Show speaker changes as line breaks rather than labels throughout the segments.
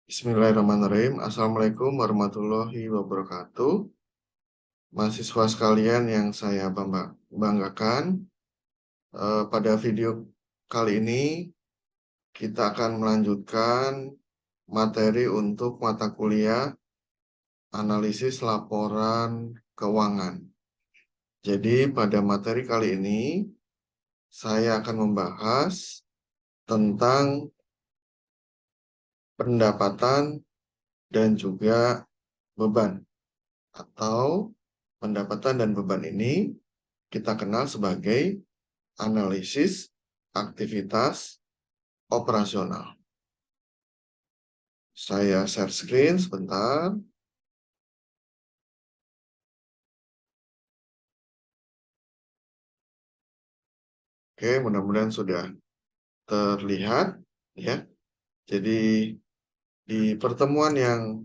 Bismillahirrahmanirrahim. Assalamualaikum warahmatullahi wabarakatuh. Mahasiswa sekalian yang saya banggakan, pada video kali ini kita akan melanjutkan materi untuk mata kuliah analisis laporan keuangan. Jadi pada materi kali ini saya akan membahas tentang pendapatan dan juga beban, atau pendapatan dan beban ini kita kenal sebagai analisis aktivitas operasional. Saya share screen sebentar. Oke, mudah-mudahan sudah terlihat ya. Jadi di pertemuan yang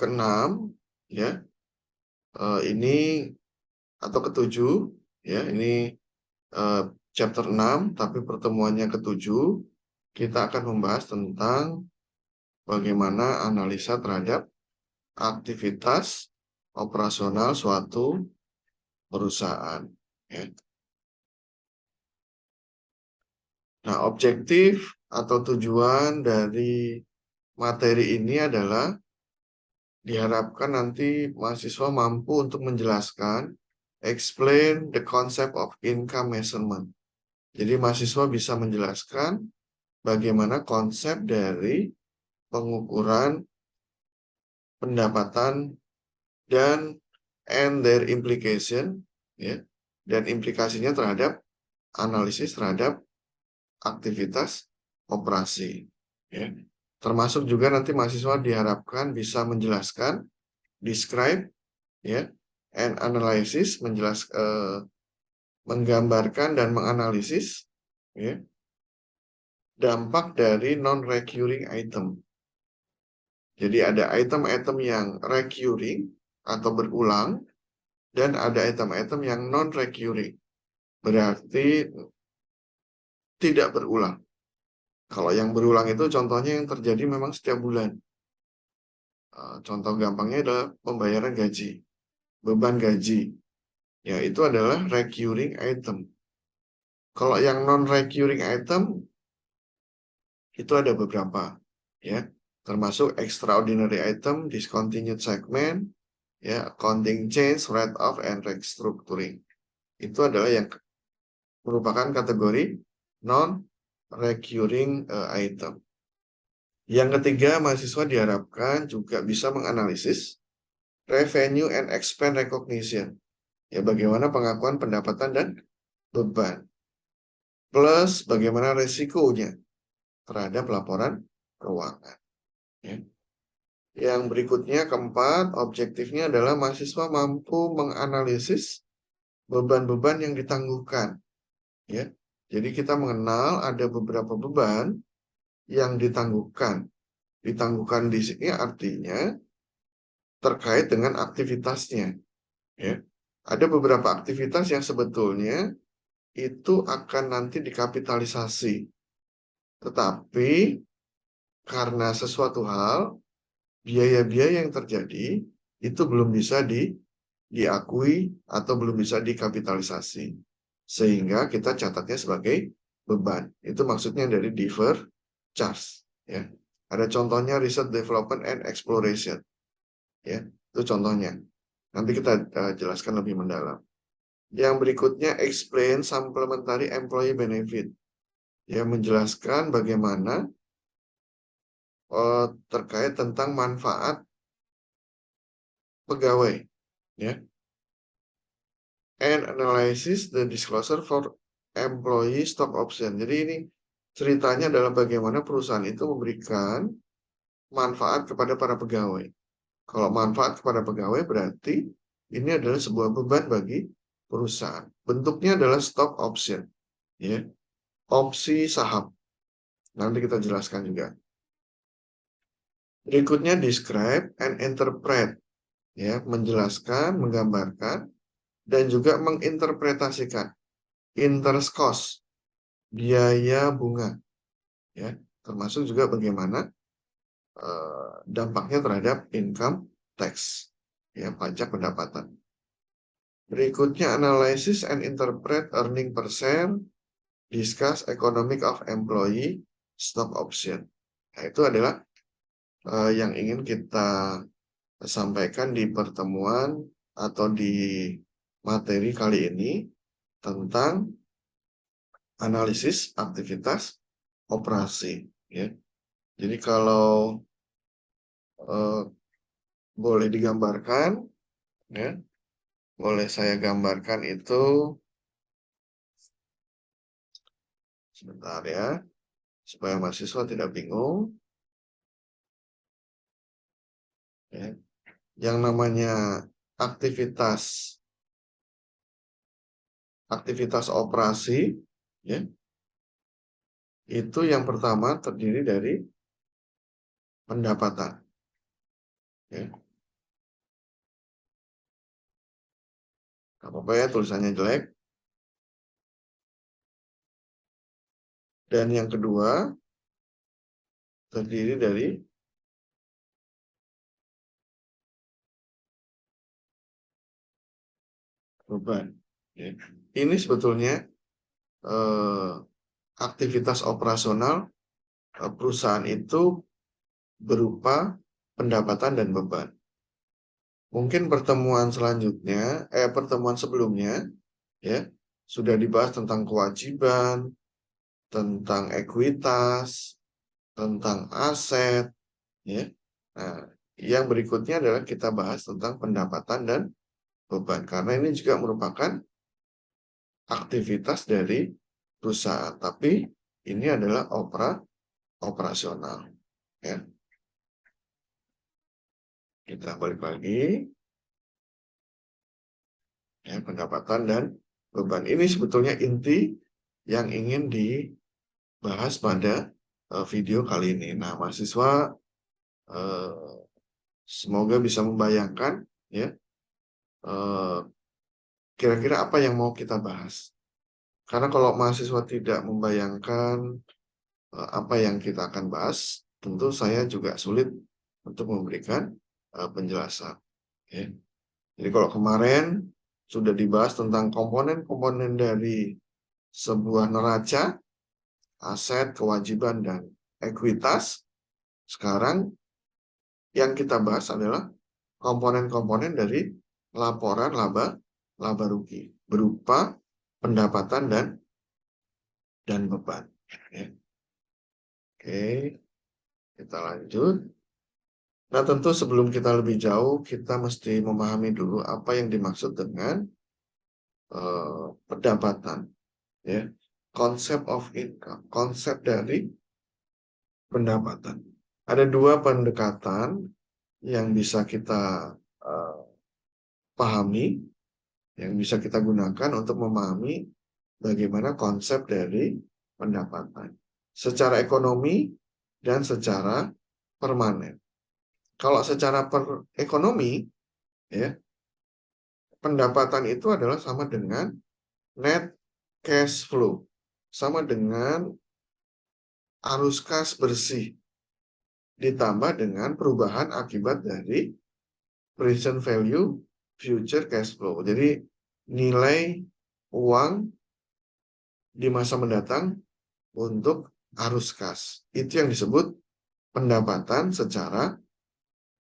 ke-6 ya, ini atau ke-7 ya, ini chapter 6, tapi pertemuannya ke-7 kita akan membahas tentang bagaimana analisa terhadap aktivitas operasional suatu perusahaan ya. Nah, objektif atau tujuan dari materi ini adalah diharapkan nanti mahasiswa mampu untuk menjelaskan, explain the concept of income measurement. Jadi mahasiswa bisa menjelaskan bagaimana konsep dari pengukuran pendapatan dan their implication ya, dan implikasinya terhadap analisis terhadap aktivitas operasi ya. Termasuk juga nanti mahasiswa diharapkan bisa menjelaskan, describe ya, and analysis, menggambarkan dan menganalisis ya, dampak dari non-recurring item. Jadi ada item-item yang recurring atau berulang, dan ada item-item yang non-recurring, berarti tidak berulang. Kalau yang berulang itu contohnya yang terjadi memang setiap bulan. Contoh gampangnya adalah pembayaran gaji, beban gaji. Ya, itu adalah recurring item. Kalau yang non-recurring item, itu ada beberapa. Ya, termasuk extraordinary item, discontinued segment, ya, accounting change, write-off, and restructuring. Itu adalah yang merupakan kategori non-recurring item. Yang ketiga, mahasiswa diharapkan juga bisa menganalisis revenue and expense recognition. Ya, bagaimana pengakuan pendapatan dan beban. Plus bagaimana resikonya terhadap laporan keuangan. Ya. Yang berikutnya, keempat, objektifnya adalah mahasiswa mampu menganalisis beban-beban yang ditangguhkan. Ya. Jadi kita mengenal ada beberapa beban yang ditangguhkan. Ditangguhkan di sini artinya terkait dengan aktivitasnya. Ya. Ada beberapa aktivitas yang sebetulnya itu akan nanti dikapitalisasi. Tetapi karena sesuatu hal, biaya-biaya yang terjadi itu belum bisa diakui atau belum bisa dikapitalisasi. Sehingga kita catatnya sebagai beban. Itu maksudnya dari defer charge. Ya. Ada contohnya research development and exploration. Ya, itu contohnya. Nanti kita jelaskan lebih mendalam. Yang berikutnya, explain supplementary employee benefit. Ya, menjelaskan bagaimana terkait tentang manfaat pegawai. Ya. And analysis the disclosure for employee stock option. Jadi ini ceritanya adalah bagaimana perusahaan itu memberikan manfaat kepada para pegawai. Kalau manfaat kepada pegawai berarti ini adalah sebuah beban bagi perusahaan. Bentuknya adalah stock option, ya, opsi saham. Nanti kita jelaskan juga. Berikutnya describe and interpret, ya, menjelaskan, menggambarkan, dan juga menginterpretasikan interest cost, biaya bunga, ya, termasuk juga bagaimana dampaknya terhadap income tax, ya, pajak pendapatan. Berikutnya analysis and interpret earning per share, discuss economic of employee stock option. Nah, itu adalah yang ingin kita sampaikan di pertemuan atau di materi kali ini tentang analisis aktivitas operasi, ya. Jadi kalau boleh digambarkan, ya, boleh saya gambarkan itu sebentar ya, supaya mahasiswa tidak bingung. Ya. Yang namanya aktivitas operasi, ya, itu yang pertama terdiri dari pendapatan, ya. Gak apa-apa ya tulisannya jelek. Dan yang kedua terdiri dari beban, ya. Ini sebetulnya aktivitas operasional perusahaan itu berupa pendapatan dan beban. Mungkin pertemuan selanjutnya, pertemuan sebelumnya, ya, sudah dibahas tentang kewajiban, tentang ekuitas, tentang aset, ya. Nah, yang berikutnya adalah kita bahas tentang pendapatan dan beban, karena ini juga merupakan aktivitas dari perusahaan, tapi ini adalah operasional, ya. Kita balik lagi, ya, pendapatan dan beban. Ini sebetulnya inti yang ingin dibahas pada video kali ini. Nah, mahasiswa semoga bisa membayangkan, ya, kira-kira apa yang mau kita bahas. Karena kalau mahasiswa tidak membayangkan apa yang kita akan bahas, tentu saya juga sulit untuk memberikan penjelasan, ya. Jadi kalau kemarin sudah dibahas tentang komponen-komponen dari sebuah neraca, aset, kewajiban, dan ekuitas, sekarang yang kita bahas adalah komponen-komponen dari laporan laba rugi berupa pendapatan dan beban. Ya. Oke, kita lanjut. Nah, tentu sebelum kita lebih jauh, kita mesti memahami dulu apa yang dimaksud dengan pendapatan, ya. Konsep of income, konsep dari pendapatan. Ada dua pendekatan yang bisa kita pahami, yang bisa kita gunakan untuk memahami bagaimana konsep dari pendapatan secara ekonomi dan secara permanen. Kalau secara ekonomi, ya, pendapatan itu adalah sama dengan net cash flow, sama dengan arus kas bersih, ditambah dengan perubahan akibat dari present value future cash flow. Jadi nilai uang di masa mendatang untuk arus kas. Itu yang disebut pendapatan secara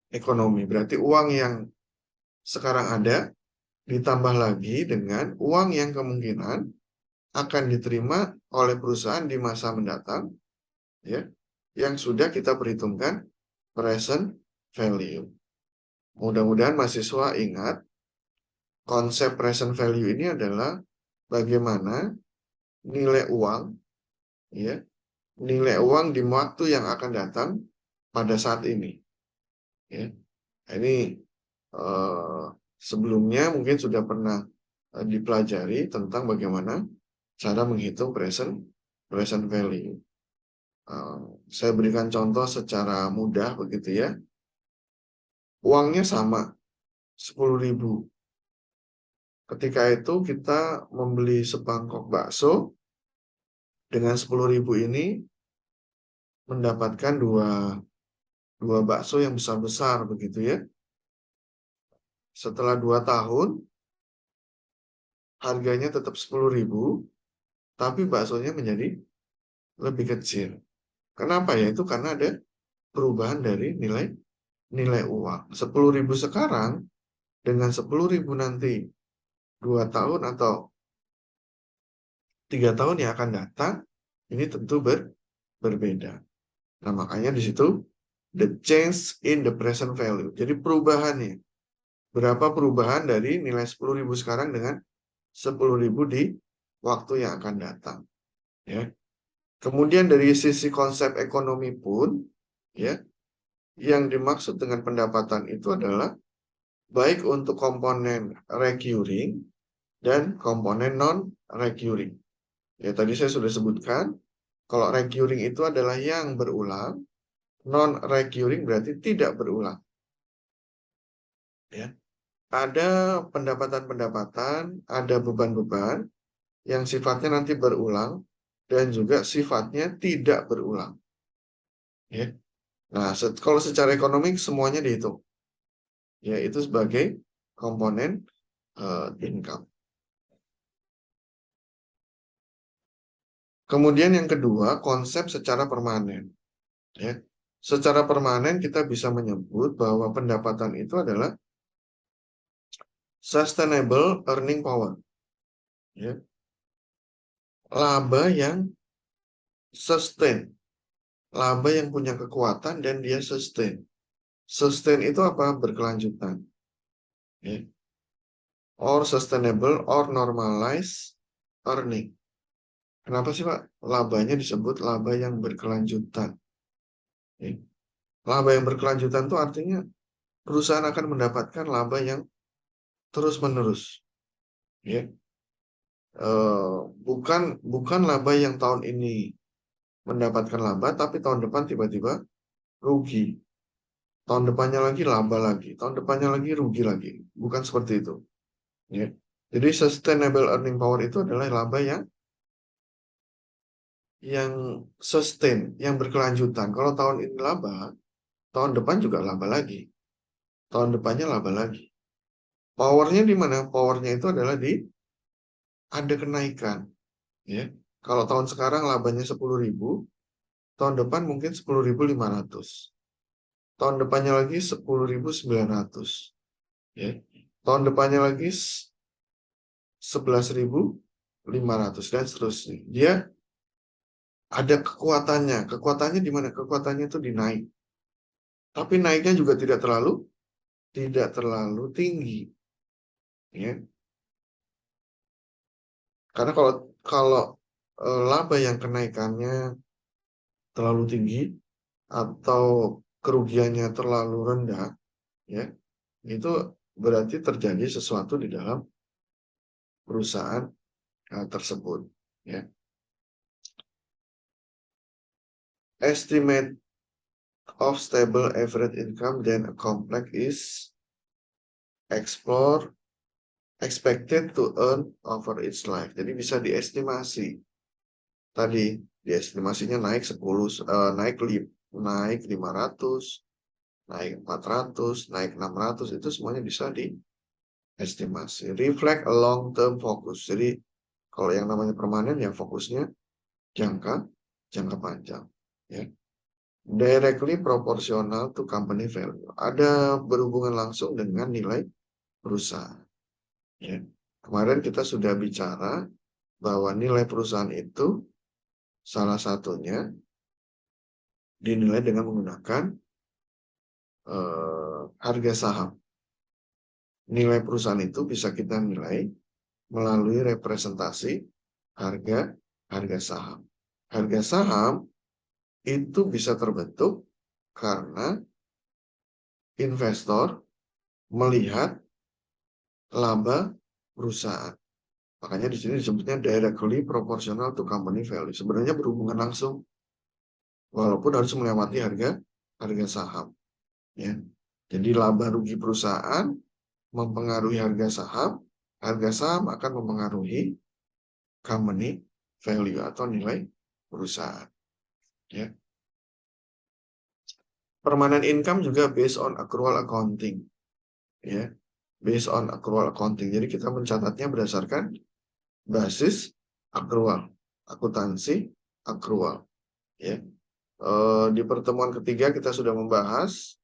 ekonomi. Berarti uang yang sekarang ada ditambah lagi dengan uang yang kemungkinan akan diterima oleh perusahaan di masa mendatang, ya, yang sudah kita perhitungkan present value. Mudah-mudahan mahasiswa ingat konsep present value ini adalah bagaimana nilai uang, ya, nilai uang di waktu yang akan datang pada saat ini. Ya. Ini eh, sebelumnya mungkin sudah pernah dipelajari tentang bagaimana cara menghitung present value. Eh, saya berikan contoh secara mudah begitu ya. Uangnya sama, 10.000. Ketika itu kita membeli semangkok bakso dengan 10.000 ini mendapatkan dua bakso yang besar-besar begitu ya. Setelah 2 tahun harganya tetap 10.000, tapi baksonya menjadi lebih kecil. Kenapa ya? Itu karena ada perubahan dari nilai uang. 10.000 sekarang dengan 10.000 nanti 2 tahun atau 3 tahun yang akan datang, ini tentu berbeda. Nah, makanya di situ the change in the present value. Jadi perubahannya. Berapa perubahan dari nilai 10.000 sekarang dengan 10.000 di waktu yang akan datang. Ya. Kemudian dari sisi konsep ekonomi pun, ya, yang dimaksud dengan pendapatan itu adalah baik untuk komponen recurring dan komponen non-recurring. Ya, tadi saya sudah sebutkan, kalau recurring itu adalah yang berulang, non-recurring berarti tidak berulang. Ya. Ada pendapatan-pendapatan, ada beban-beban yang sifatnya nanti berulang dan juga sifatnya tidak berulang. Ya. Nah, kalau secara ekonomi semuanya dihitung, yaitu sebagai komponen income. Kemudian yang kedua, konsep secara permanen. Ya. Secara permanen kita bisa menyebut bahwa pendapatan itu adalah sustainable earning power. Ya. Laba yang sustain. Laba yang punya kekuatan dan dia sustain. Sustain itu apa? Berkelanjutan. Ya. Or sustainable or normalized earning. Kenapa sih Pak? Labanya disebut laba yang berkelanjutan. Ya. Laba yang berkelanjutan itu artinya perusahaan akan mendapatkan laba yang terus-menerus. Ya. Bukan laba yang tahun ini mendapatkan laba, tapi tahun depan tiba-tiba rugi. Tahun depannya lagi laba lagi, tahun depannya lagi rugi lagi. Bukan seperti itu. Ya. Jadi sustainable earning power itu adalah laba yang sustain, yang berkelanjutan. Kalau tahun ini laba, tahun depan juga laba lagi. Tahun depannya laba lagi. Powernya di mana? Powernya itu adalah di ada kenaikan. Ya. Kalau tahun sekarang labanya 10.000, tahun depan mungkin 10.500. Tahun depannya lagi 10.900. Ya. Tahun depannya lagi 11.500 dan seterusnya. Dia ada kekuatannya. Kekuatannya di mana? Kekuatannya itu dinaik. Tapi naiknya juga tidak terlalu tinggi. Ya. Karena kalau laba yang kenaikannya terlalu tinggi atau kerugiannya terlalu rendah, ya, itu berarti terjadi sesuatu di dalam perusahaan tersebut. Ya. Estimate of stable average income then a complex is expected to earn over its life. Jadi bisa diestimasi. Tadi diestimasinya naik 500, naik 400, naik 600, itu semuanya bisa diestimasi. Reflect a long term focus. Jadi kalau yang namanya permanen ya fokusnya jangka panjang, ya. Directly proportional to company value. Ada berhubungan langsung dengan nilai perusahaan. Ya. Kemarin kita sudah bicara bahwa nilai perusahaan itu salah satunya dinilai dengan menggunakan harga saham. Nilai perusahaan itu bisa kita nilai melalui representasi harga saham. Harga saham itu bisa terbentuk karena investor melihat laba perusahaan. Makanya di sini disebutnya directly proportional to company value. Sebenarnya berhubungan langsung, walaupun harus melewati harga saham. Ya. Jadi laba rugi perusahaan mempengaruhi harga saham akan mempengaruhi company value atau nilai perusahaan. Ya. Permanent income juga based on accrual accounting. Ya. Based on accrual accounting. Jadi kita mencatatnya berdasarkan basis accrual, akuntansi accrual. Ya. Di pertemuan ketiga kita sudah membahas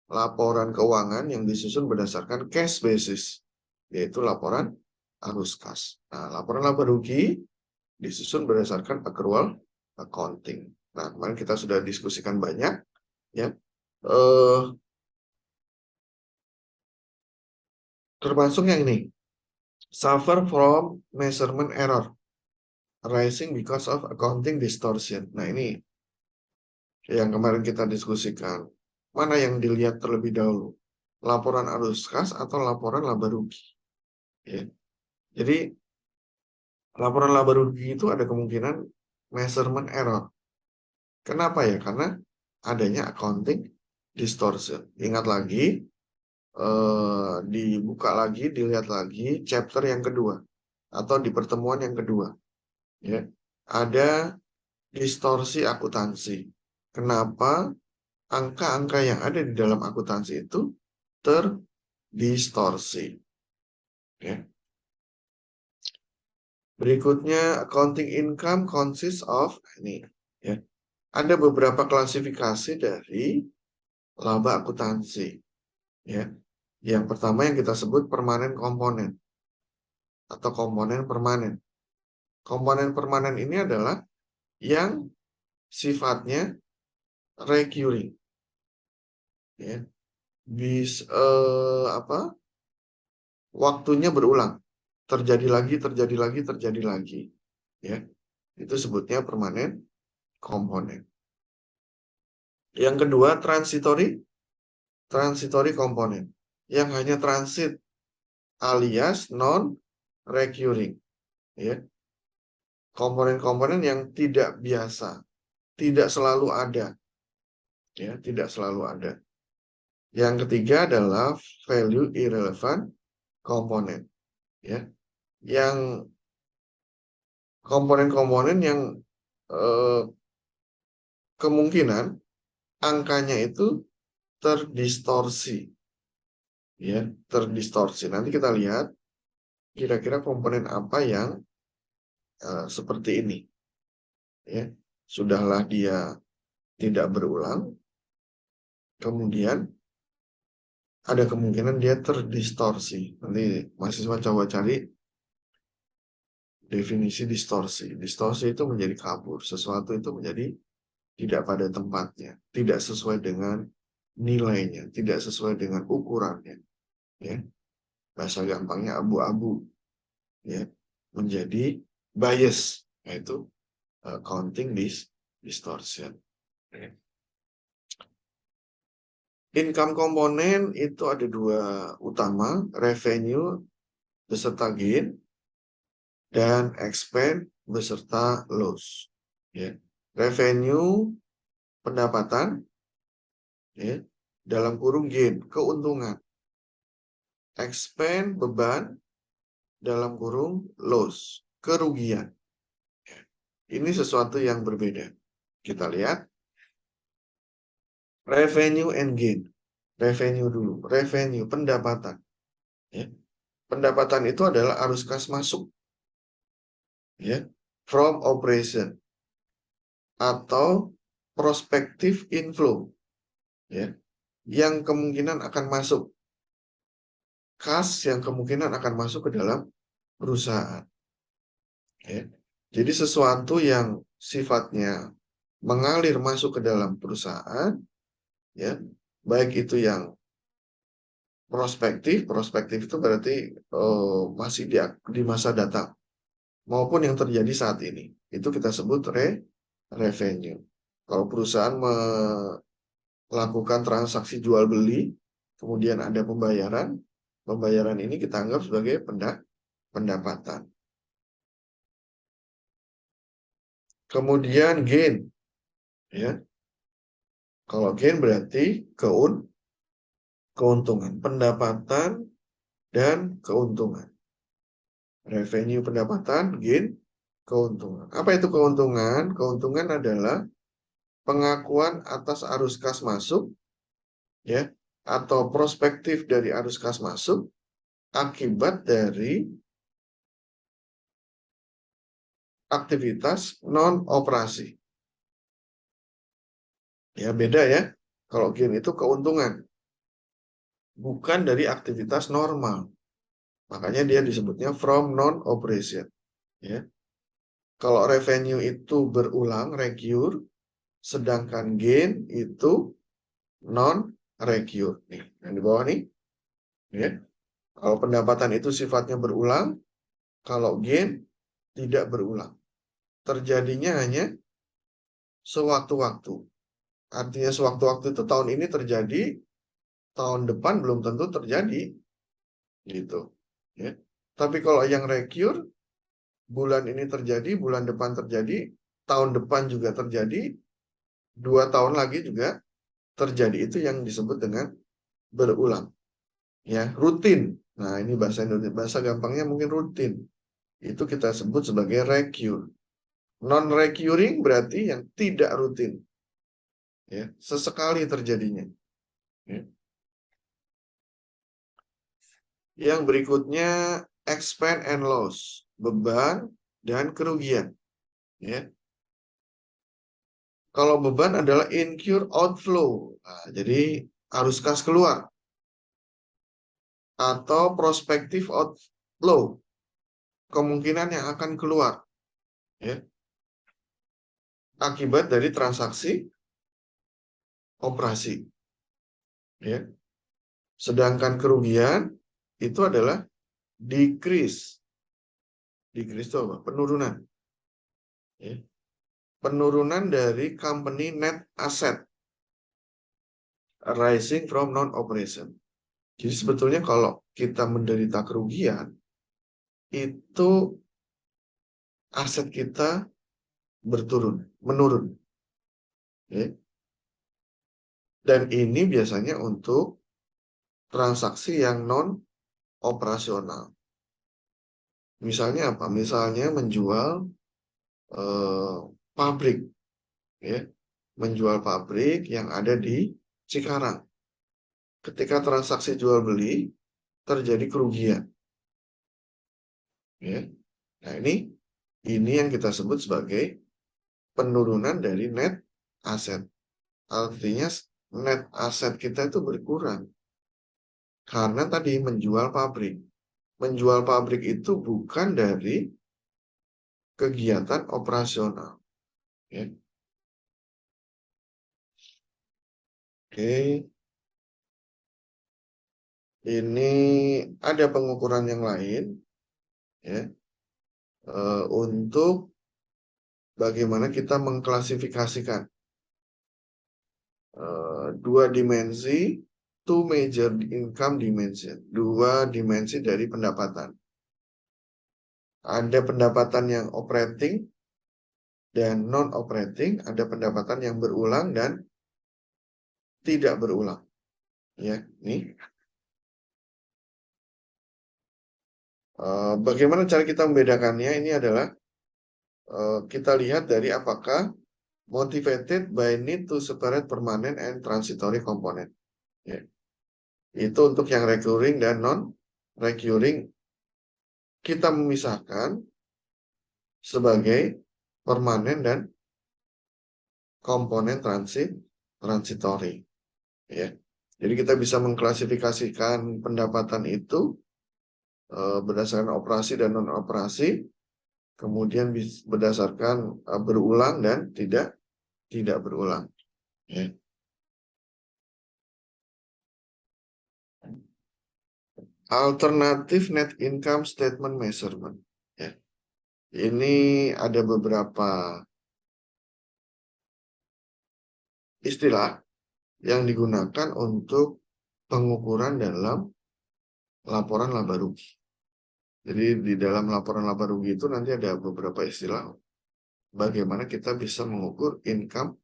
laporan keuangan yang disusun berdasarkan cash basis, yaitu laporan arus kas. Nah, laporan laba rugi disusun berdasarkan accrual accounting. Nah, kemarin kita sudah diskusikan banyak, ya. Termasuk yang ini, suffer from measurement error rising because of accounting distortion. Nah, ini yang kemarin kita diskusikan. Mana yang dilihat terlebih dahulu? Laporan arus kas atau laporan laba rugi? Ya. Jadi, laporan laba rugi itu ada kemungkinan measurement error. Kenapa ya? Karena adanya accounting distortion. Ingat lagi, dibuka lagi, dilihat lagi chapter yang kedua atau di pertemuan yang kedua. Ya. Ada distorsi akuntansi. Kenapa angka-angka yang ada di dalam akuntansi itu terdistorsi? Ya. Berikutnya, accounting income consists of ini. Ya. Ada beberapa klasifikasi dari laba akuntansi. Ya. Yang pertama yang kita sebut permanen komponen atau komponen permanen. Komponen permanen ini adalah yang sifatnya recurring. Ya. Waktunya berulang. Terjadi lagi. Ya. Itu sebutnya permanen komponen. Yang kedua, transitory komponen. Yang hanya transit alias non-recurring. Ya. Komponen-komponen yang tidak biasa, tidak selalu ada. Ya, tidak selalu ada. Yang ketiga adalah value irrelevant komponen. Ya. Yang komponen-komponen yang kemungkinan angkanya itu terdistorsi. Ya, terdistorsi. Nanti kita lihat kira-kira komponen apa yang seperti ini. Ya, sudahlah dia tidak berulang, kemudian ada kemungkinan dia terdistorsi. Nanti mahasiswa coba cari definisi distorsi. Distorsi itu menjadi kabur, sesuatu itu menjadi tidak pada tempatnya, tidak sesuai dengan nilainya, tidak sesuai dengan ukurannya. Ya, bahasa gampangnya abu-abu. Ya, menjadi bias, yaitu counting distortion. Ya. Income komponen itu ada dua utama, revenue beserta gain dan expense beserta loss. Ya. Revenue pendapatan, ya, dalam kurung gain keuntungan. Expense beban, dalam kurung loss kerugian. Ya. Ini sesuatu yang berbeda. Kita lihat revenue and gain. Revenue dulu. Revenue pendapatan. Ya. Pendapatan itu adalah arus kas masuk. Ya. From operation atau prospective inflow. Ya. Yang kemungkinan akan masuk. Kas yang kemungkinan akan masuk ke dalam perusahaan. Ya. Jadi sesuatu yang sifatnya mengalir masuk ke dalam perusahaan, ya, baik itu yang prospektif itu berarti masih di masa datang, maupun yang terjadi saat ini, itu kita sebut revenue. Kalau perusahaan melakukan transaksi jual beli, kemudian ada pembayaran, pembayaran ini kita anggap sebagai pendapatan. Kemudian gain, ya. Kalau gain berarti keuntungan, pendapatan dan keuntungan. Revenue pendapatan, gain, keuntungan. Apa itu keuntungan? Keuntungan adalah pengakuan atas arus kas masuk, ya, atau prospektif dari arus kas masuk akibat dari aktivitas non operasi. Ya, beda ya. Kalau gain itu keuntungan, bukan dari aktivitas normal. Makanya dia disebutnya from non operation, ya. Kalau revenue itu berulang, recur, sedangkan gain itu non recur. Nih, yang di bawah nih, ya. Kalau pendapatan itu sifatnya berulang, kalau gain tidak berulang. Terjadinya hanya sewaktu-waktu. Artinya sewaktu-waktu itu tahun ini terjadi, tahun depan belum tentu terjadi, gitu. Ya. Tapi kalau yang recur, bulan ini terjadi, bulan depan terjadi, tahun depan juga terjadi, 2 tahun lagi juga terjadi. Itu yang disebut dengan berulang. Ya, rutin. Nah, ini bahasa Indonesia, bahasa gampangnya mungkin rutin. Itu kita sebut sebagai recur. Non-recurring berarti yang tidak rutin. Ya, sesekali terjadinya. Ya. Yang berikutnya expand and loss, beban dan kerugian. Ya. Kalau beban adalah incur outflow, nah, jadi arus kas keluar atau prospective outflow, kemungkinan yang akan keluar, ya, akibat dari transaksi operasi. Ya. Sedangkan kerugian itu adalah decrease. Decrease itu apa? Penurunan. Ya. Penurunan dari company net asset rising from non-operation. Jadi sebetulnya kalau kita menderita kerugian, itu aset kita menurun. Ya. Dan ini biasanya untuk transaksi yang non-operasional. Misalnya apa? Misalnya menjual pabrik, ya, menjual pabrik yang ada di Cikarang. Ketika transaksi jual beli terjadi kerugian, ya. Nah, ini yang kita sebut sebagai penurunan dari net aset. Artinya net aset kita itu berkurang karena tadi menjual pabrik. Menjual pabrik itu bukan dari kegiatan operasional, ya. Oke, ini ada pengukuran yang lain, ya, untuk bagaimana kita mengklasifikasikan dua dimensi, two major income dimension, dua dimensi dari pendapatan. Ada pendapatan yang operating dan non-operating, ada pendapatan yang berulang dan tidak berulang. Ya, nih. Bagaimana cara kita membedakannya? Ini adalah kita lihat dari apakah motivated by need to separate permanent and transitory component. Ya. Itu untuk yang recurring dan non-recurring. Kita memisahkan sebagai permanen dan komponen transitory. Ya. Jadi kita bisa mengklasifikasikan pendapatan itu berdasarkan operasi dan non-operasi, kemudian berdasarkan berulang dan tidak berulang. Ya. Alternative net income statement measurement. Ya. Ini ada beberapa istilah yang digunakan untuk pengukuran dalam laporan laba rugi. Jadi di dalam laporan laba rugi itu nanti ada beberapa istilah bagaimana kita bisa mengukur income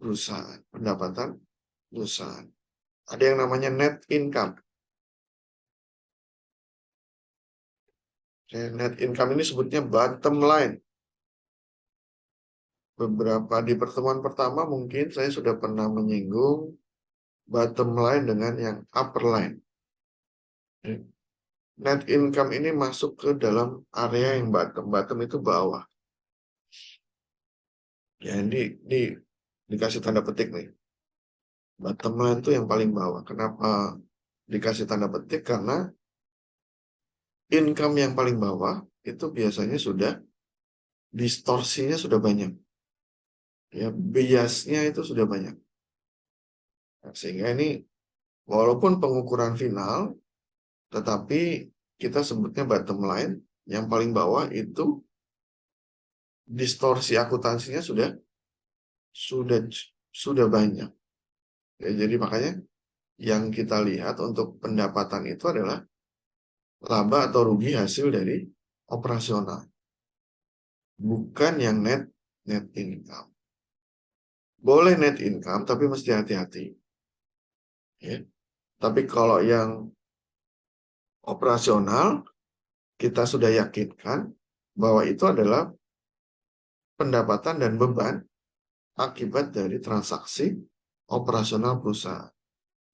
perusahaan, pendapatan perusahaan. Ada yang namanya net income. Net income ini sebutnya bottom line. Di pertemuan pertama mungkin saya sudah pernah menyinggung bottom line dengan yang upper line. Net income ini masuk ke dalam area yang bottom. Bottom itu bawah. Ya, ini dikasih tanda petik nih. Bottom line itu yang paling bawah. Kenapa dikasih tanda petik? Karena income yang paling bawah itu biasanya sudah distorsinya sudah banyak. Ya, biasnya itu sudah banyak. Nah, sehingga ini walaupun pengukuran final, tetapi kita sebutnya bottom line, yang paling bawah itu distorsi akuntansinya sudah banyak. Ya, jadi makanya yang kita lihat untuk pendapatan itu adalah laba atau rugi hasil dari operasional, bukan yang net income. Boleh net income, tapi mesti hati-hati. Ya. Tapi kalau yang operasional, kita sudah yakinkan bahwa itu adalah pendapatan dan beban akibat dari transaksi operasional perusahaan,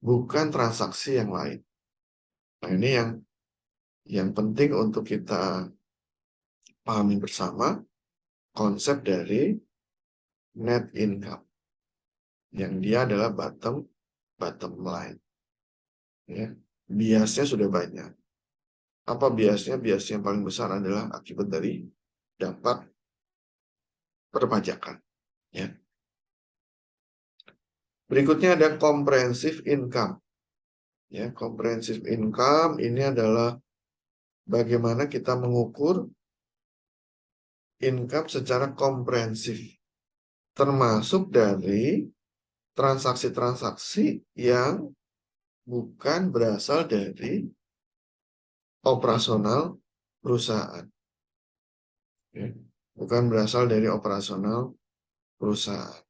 bukan transaksi yang lain. Nah, ini yang penting untuk kita pahami bersama, konsep dari net income, yang dia adalah bottom line. Ya. Biasnya sudah banyak. Apa biasnya? Biasnya yang paling besar adalah akibat dari dampak perpajakan. Ya. Berikutnya ada comprehensive income. Ya, comprehensive income ini adalah bagaimana kita mengukur income secara komprehensif, termasuk dari transaksi-transaksi yang bukan berasal dari operasional perusahaan. Ya, bukan berasal dari operasional perusahaan.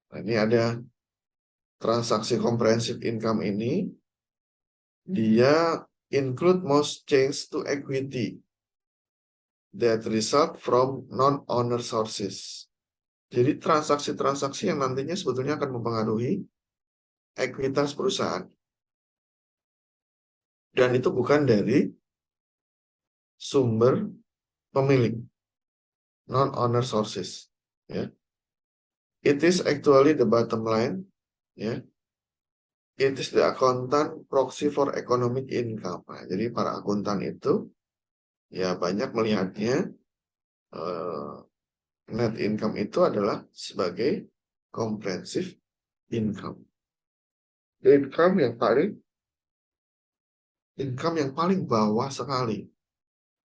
Nah, ini ada transaksi comprehensive income ini, dia include most change to equity that result from non-owner sources. Jadi transaksi-transaksi yang nantinya sebetulnya akan mempengaruhi ekuitas perusahaan. Dan itu bukan dari sumber pemilik, non-owner sources. Ya. It is actually the bottom line. Ya. It is the accountant proxy for economic income. Nah, jadi para akuntan itu ya banyak melihatnya net income itu adalah sebagai comprehensive income. Income yang paling bawah sekali.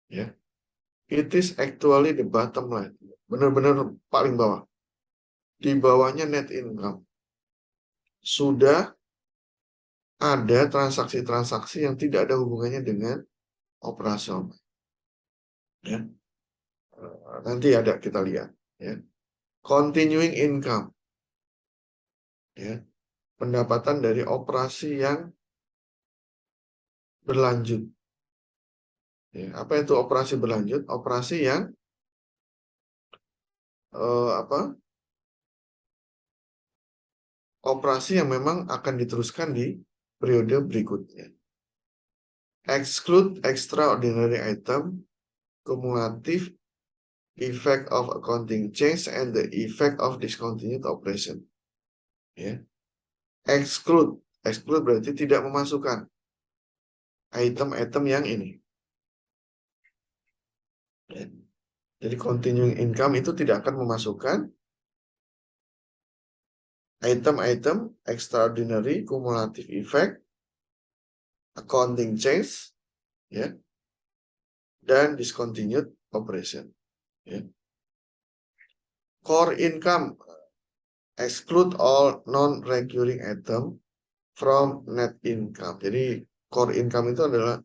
Ya. It is actually the bottom line. Benar-benar paling bawah. Di bawahnya net income. Sudah ada transaksi-transaksi yang tidak ada hubungannya dengan operasional. Ya. Nanti ada kita lihat. Ya. Continuing income. Ya. Pendapatan dari operasi yang berlanjut. Ya. Apa itu operasi berlanjut? Operasi yang operasi yang memang akan diteruskan di periode berikutnya. Exclude extraordinary item, cumulative effect of accounting change, and the effect of discontinued operation. Ya. Exclude berarti tidak memasukkan item-item yang ini. Ya. Jadi continuing income itu tidak akan memasukkan item-item extraordinary, cumulative effect, accounting change, ya, dan discontinued operation. Ya. Core income exclude all non-recurring item from net income. Jadi core income itu adalah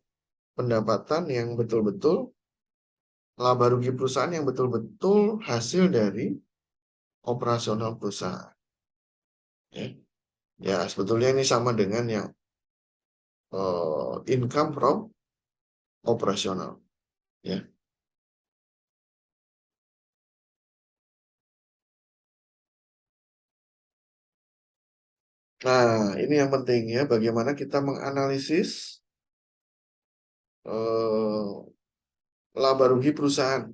pendapatan yang betul-betul laba rugi perusahaan yang betul-betul hasil dari operasional perusahaan. Ya, ya sebetulnya ini sama dengan yang income from operasional. Ya. Nah, ini yang penting ya, bagaimana kita menganalisis eh, laba rugi perusahaan.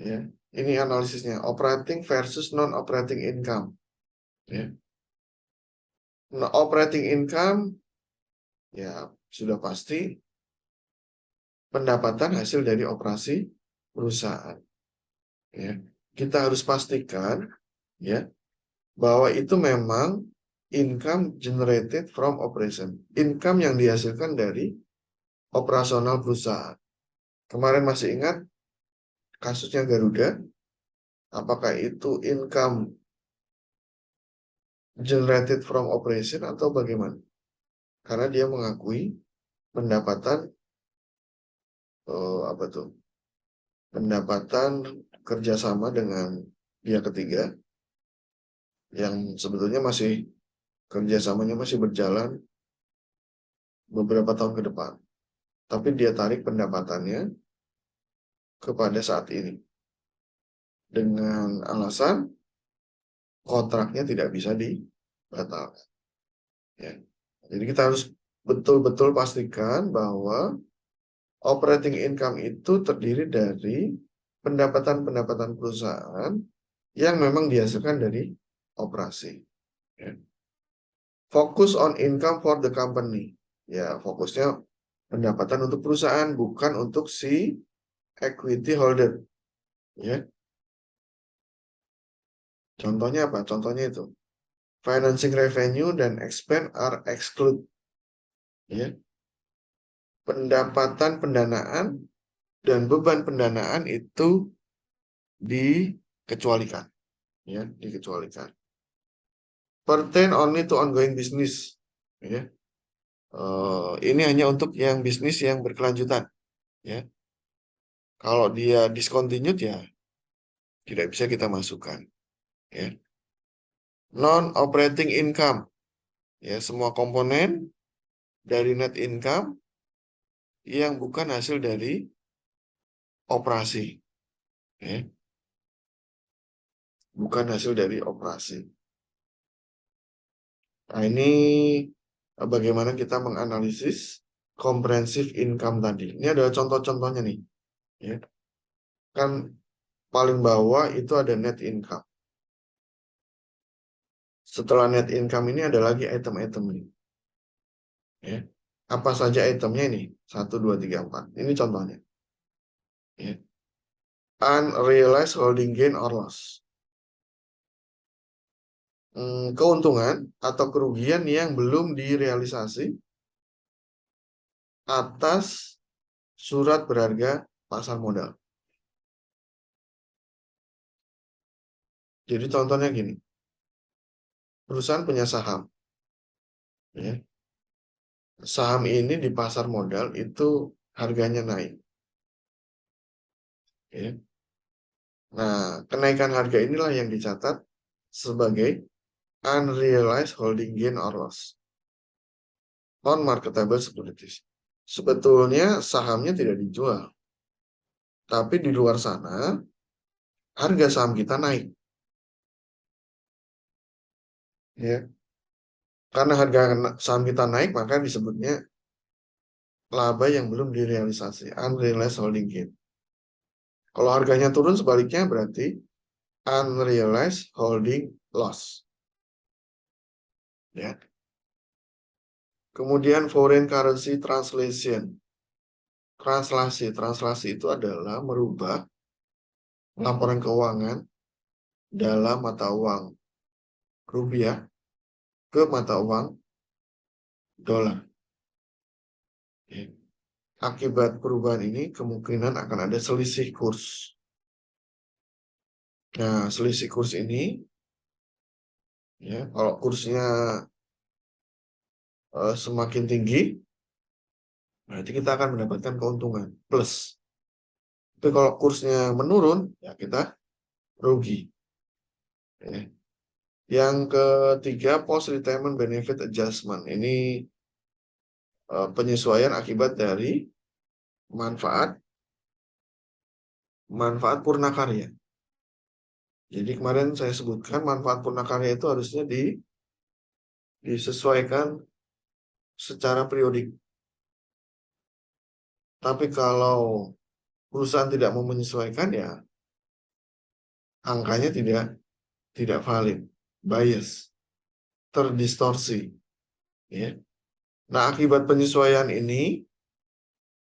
Ya, ini analisisnya operating versus non operating income. Ya. Nah, operating income ya sudah pasti pendapatan hasil dari operasi perusahaan. Ya. Kita harus pastikan ya bahwa itu memang income generated from operation, income yang dihasilkan dari operasional perusahaan. Kemarin masih ingat kasusnya Garuda, apakah itu income generated from operation atau bagaimana? Karena dia mengakui pendapatan apa tuh? Pendapatan kerjasama dengan pihak ketiga yang sebetulnya masih kerjasamanya masih berjalan beberapa tahun ke depan. Tapi dia tarik pendapatannya kepada saat ini dengan alasan kontraknya tidak bisa dibatalkan. Ya. Jadi kita harus betul-betul pastikan bahwa operating income itu terdiri dari pendapatan-pendapatan perusahaan yang memang dihasilkan dari operasi. Ya. Fokus on income for the company. Ya, fokusnya pendapatan untuk perusahaan, bukan untuk si equity holder. Ya. Contohnya apa? Contohnya itu. Financing revenue dan expense are exclude. Ya. Pendapatan pendanaan dan beban pendanaan itu dikecualikan. Ya, dikecualikan. Pertain only to ongoing business. Ya. Ini hanya untuk yang bisnis yang berkelanjutan. Ya. Kalau dia discontinued ya tidak bisa kita masukkan. Ya. Non operating income. Ya, semua komponen dari net income yang bukan hasil dari operasi. Ya. Bukan hasil dari operasi. Nah, ini bagaimana kita menganalisis comprehensive income tadi. Ini adalah contoh-contohnya nih. Ya. Kan paling bawah itu ada net income. Setelah net income ini ada lagi item-item ini. Ya. Apa saja itemnya ini? 1, 2, 3, 4. Ini contohnya. Ya. Unrealized holding gain or loss. Keuntungan atau kerugian yang belum direalisasi atas surat berharga pasar modal. Jadi contohnya gini, perusahaan punya saham. Ya. Saham ini di pasar modal itu harganya naik. Ya. Nah, kenaikan harga inilah yang dicatat sebagai unrealized holding gain or loss. Non-marketable securities. Sebetulnya sahamnya tidak dijual. Tapi di luar sana, harga saham kita naik. Ya. Karena harga saham kita naik, maka disebutnya laba yang belum direalisasi. Unrealized holding gain. Kalau harganya turun sebaliknya berarti unrealized holding loss. Ya. Kemudian foreign currency translation. Translasi itu adalah merubah laporan keuangan dalam mata uang rupiah ke mata uang dolar. Ya. Akibat perubahan ini kemungkinan akan ada selisih kurs. Nah, selisih kurs ini, ya, kalau kursnya semakin tinggi, berarti kita akan mendapatkan keuntungan plus. Tapi kalau kursnya menurun, ya kita rugi. Ya. Yang ketiga, post retirement benefit adjustment. Ini penyesuaian akibat dari manfaat purna karya. Jadi kemarin saya sebutkan manfaat purna karya itu harusnya disesuaikan secara periodik. Tapi kalau perusahaan tidak mau menyesuaikan, ya angkanya tidak valid, bias, terdistorsi. Ya. Nah, akibat penyesuaian ini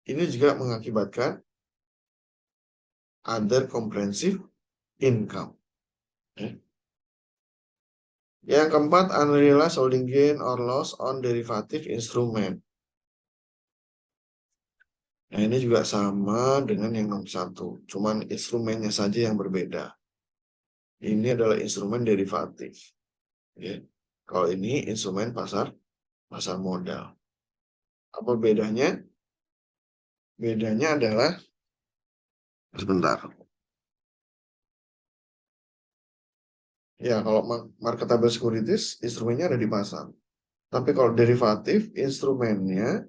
juga mengakibatkan other comprehensive income. Ya. Yang keempat, unrealized holding gain or loss on derivative instrument. Nah, ini juga sama dengan yang nomor satu, cuman instrumennya saja yang berbeda. Ini adalah instrumen derivatif. Ya. Kalau ini instrumen pasar modal. Apa bedanya? Bedanya adalah, sebentar. Ya, kalau marketable securities, instrumennya ada di pasar. Tapi kalau derivatif, instrumennya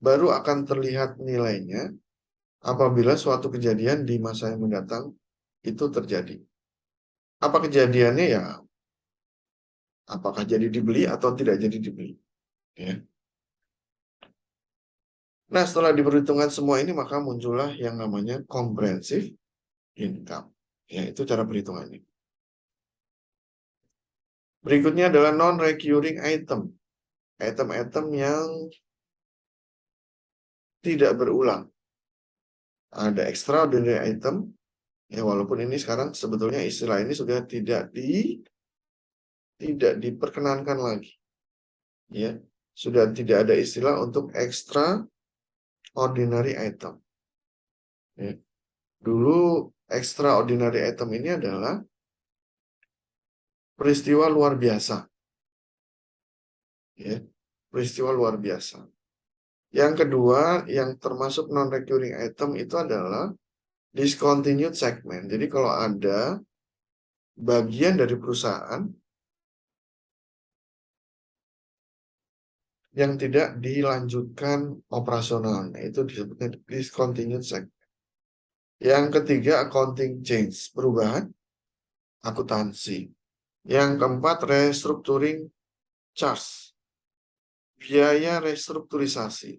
baru akan terlihat nilainya apabila suatu kejadian di masa yang mendatang itu terjadi. Apa kejadiannya? Ya, apakah jadi dibeli atau tidak jadi dibeli. Ya. Nah, setelah diperhitungkan semua ini, maka muncullah yang namanya comprehensive income. Ya, itu cara perhitungannya. Berikutnya adalah non-recurring item. Item-item yang tidak berulang. Ada extraordinary item, ya walaupun ini sekarang sebetulnya istilah ini sudah tidak diperkenankan lagi. Ya, sudah tidak ada istilah untuk extraordinary item. Ya. Dulu extraordinary item ini adalah peristiwa luar biasa. Ya, peristiwa luar biasa. Yang kedua, yang termasuk non-recurring item itu adalah discontinued segment. Jadi kalau ada bagian dari perusahaan yang tidak dilanjutkan operasionalnya, itu disebutnya discontinued segment. Yang ketiga, accounting change, perubahan akuntansi. Yang keempat, restructuring charge, biaya restrukturisasi.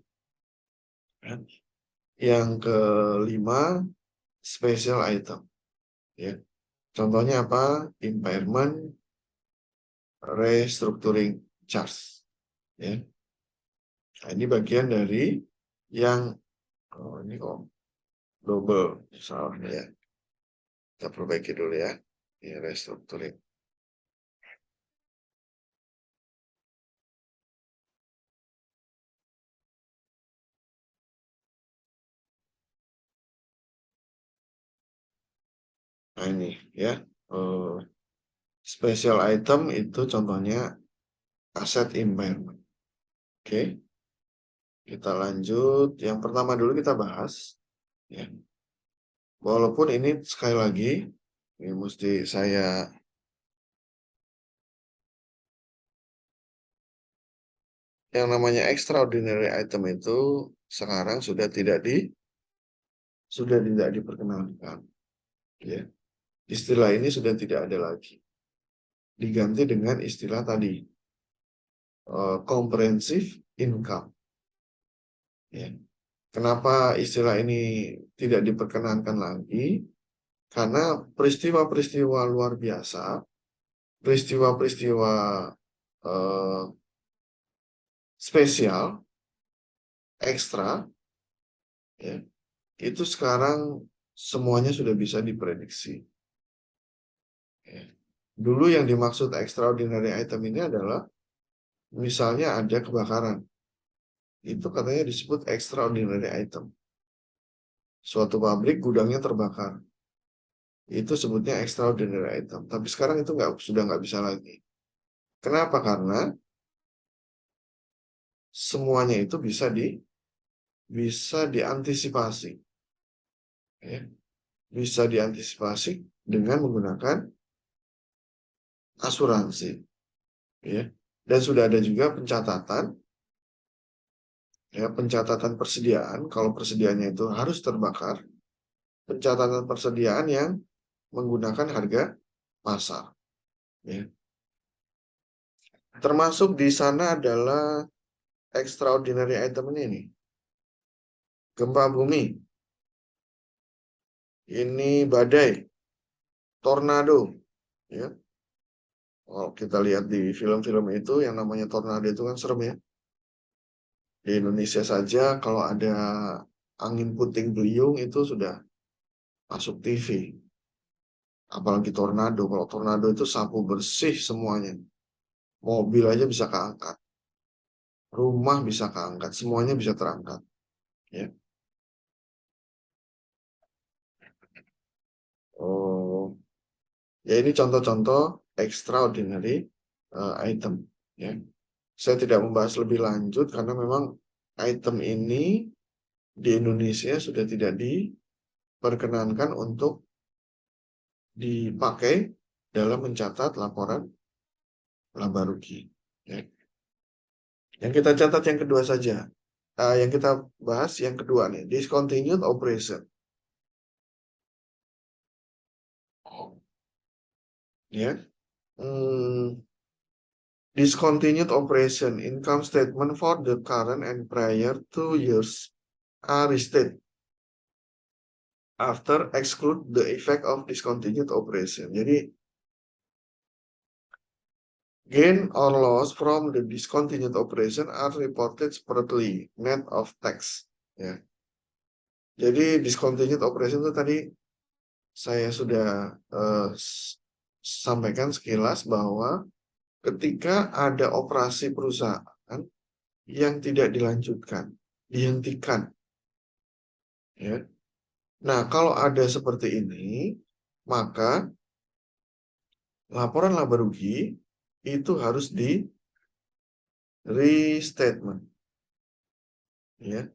Yang kelima, special item. Ya. Contohnya apa? Impairment, restructuring charge. Ya. Nah, ini bagian dari yang ini kok double salahnya ya. Kita perbaiki dulu ya. Ini restructuring. Nah ini ya. Special item itu contohnya aset impairment. Oke. Kita lanjut. Yang pertama dulu kita bahas. Ya. Walaupun ini sekali lagi, ini mesti saya yang namanya extraordinary item itu sekarang sudah tidak diperkenalkan. Ya. Istilah ini sudah tidak ada lagi. Diganti dengan istilah tadi, comprehensive income. Ya. Kenapa istilah ini tidak diperkenankan lagi? Karena peristiwa-peristiwa luar biasa, peristiwa-peristiwa eh, spesial, ekstra, ya, itu sekarang semuanya sudah bisa diprediksi. Ya. Dulu yang dimaksud extraordinary item ini adalah misalnya ada kebakaran. Itu katanya disebut extraordinary item. Suatu pabrik gudangnya terbakar. Itu sebutnya extraordinary item. Tapi sekarang itu sudah nggak bisa lagi. Kenapa? Karena semuanya itu bisa diantisipasi, ya. Bisa diantisipasi dengan menggunakan asuransi, ya. Dan sudah ada juga pencatatan, ya, pencatatan persediaan. Kalau persediaannya itu harus terbakar, pencatatan persediaan yang menggunakan harga pasar, ya. Termasuk di sana adalah extraordinary item ini nih. Gempa bumi, ini badai, tornado, ya. Kalau kita lihat di film-film itu yang namanya tornado itu kan serem, ya. Di Indonesia saja kalau ada angin puting beliung itu sudah masuk TV. Apalagi tornado. Kalau tornado itu sapu bersih semuanya. Mobil aja bisa keangkat. Rumah bisa keangkat. Semuanya bisa terangkat, ya. Oh, ya ini contoh-contoh extraordinary item, ya. Saya tidak membahas lebih lanjut karena memang item ini di Indonesia sudah tidak diperkenankan untuk dipakai dalam mencatat laporan laba rugi, ya. Yang kita catat yang kedua saja. Yang kita bahas yang kedua nih, discontinued operation. Ya. Discontinued operation income statement for the current and prior 2 years are restated after exclude the effect of discontinued operation. Jadi gain or loss from the discontinued operation are reported separately, net of tax. Ya. Jadi discontinued operation itu tadi saya sudah sampaikan sekilas bahwa ketika ada operasi perusahaan yang tidak dilanjutkan, dihentikan, ya. Nah, kalau ada seperti ini, maka laporan laba rugi itu harus di restatement, ya,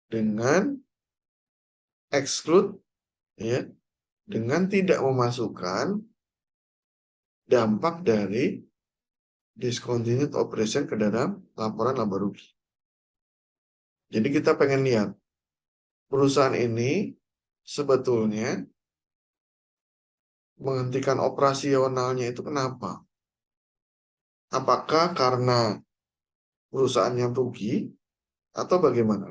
dengan exclude, ya, dengan tidak memasukkan dampak dari discontinued operation ke dalam laporan laba rugi. Jadi kita pengen lihat perusahaan ini sebetulnya menghentikan operasionalnya itu kenapa? Apakah karena perusahaannya rugi atau bagaimana?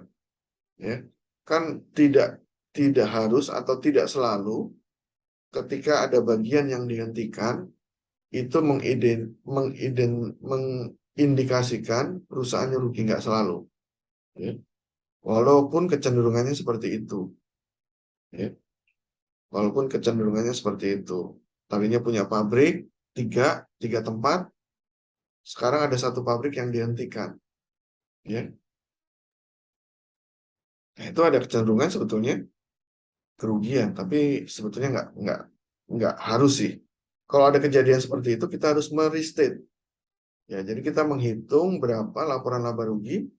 Ya, kan tidak harus atau tidak selalu ketika ada bagian yang dihentikan itu mengindikasikan perusahaannya rugi, nggak selalu, ya. Walaupun kecenderungannya seperti itu, ya. Walaupun kecenderungannya seperti itu. Tadinya punya pabrik tiga tempat, sekarang ada satu pabrik yang dihentikan, ya. Nah, itu ada kecenderungan sebetulnya kerugian, tapi sebetulnya nggak harus sih. Kalau ada kejadian seperti itu, kita harus merestate. Ya, jadi kita menghitung berapa laporan laba rugi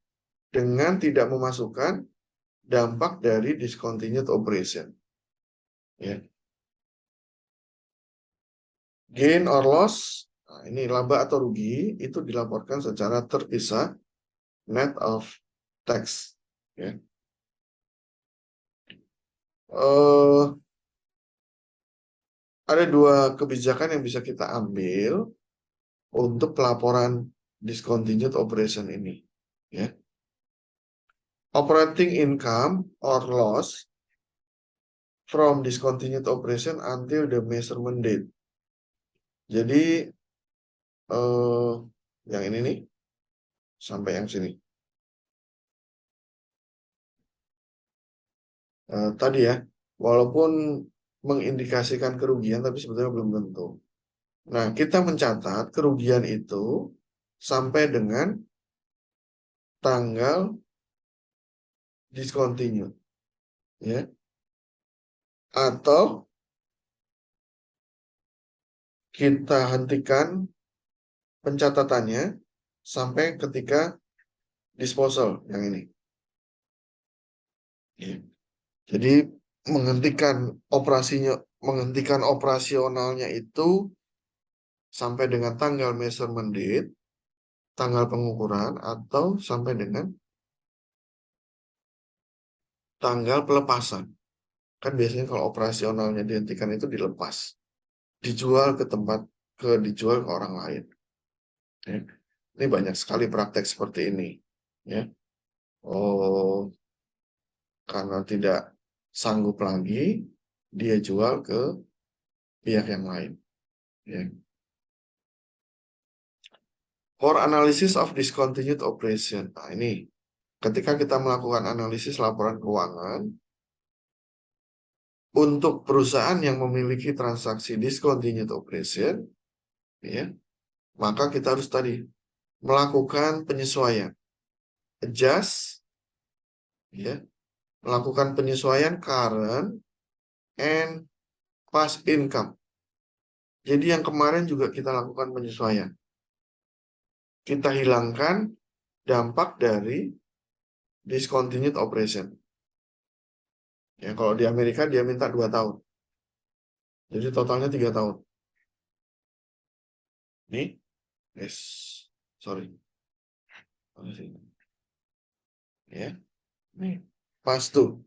dengan tidak memasukkan dampak dari discontinued operation. Ya. Gain or loss, nah ini laba atau rugi itu dilaporkan secara terpisah, net of tax. Ya. Ada dua kebijakan yang bisa kita ambil untuk pelaporan discontinued operation ini. Ya. Operating income or loss from discontinued operation until the measurement date. Jadi yang ini nih sampai yang sini. Tadi ya, walaupun mengindikasikan kerugian, tapi sebetulnya belum tentu. Nah, kita mencatat kerugian itu sampai dengan tanggal discontinued, ya, atau kita hentikan pencatatannya sampai ketika disposal yang ini. Ya. Jadi menghentikan operasionalnya itu sampai dengan tanggal measurement date, tanggal pengukuran, atau sampai dengan tanggal pelepasan. Kan biasanya kalau operasionalnya dihentikan itu dilepas, dijual dijual ke orang lain. Ya. Ini banyak sekali praktek seperti ini. Ya. Oh, karena tidak sanggup lagi, dia jual ke pihak yang lain. Ya. For analysis of discontinued operation. Nah, ini ketika kita melakukan analisis laporan keuangan untuk perusahaan yang memiliki transaksi discontinued operation, ya, maka kita harus tadi melakukan penyesuaian, adjust, ya, melakukan penyesuaian current and past income. Jadi yang kemarin juga kita lakukan penyesuaian. Kita hilangkan dampak dari discontinued operation. Ya, kalau di Amerika dia minta 2 tahun. Jadi totalnya 3 tahun. Nih, yes, sorry. Ya, nih, past to.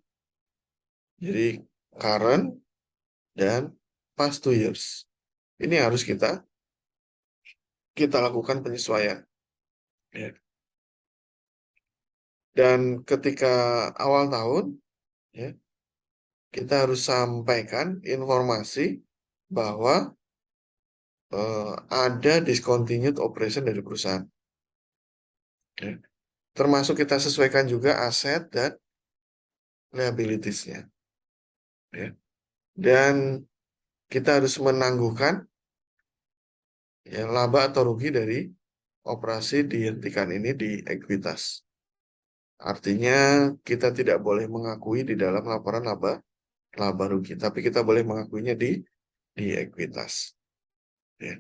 Jadi current dan past 2 years. Ini harus kita lakukan penyesuaian. Ya. Dan ketika awal tahun, ya, kita harus sampaikan informasi bahwa ada discontinued operation dari perusahaan. Ya. Termasuk kita sesuaikan juga aset dan liabilities-nya. Ya. Dan kita harus menangguhkan ya, laba atau rugi dari operasi dihentikan ini di ekuitas. Artinya kita tidak boleh mengakui di dalam laporan laba rugi, tapi kita boleh mengakuinya di ekuitas. Ya.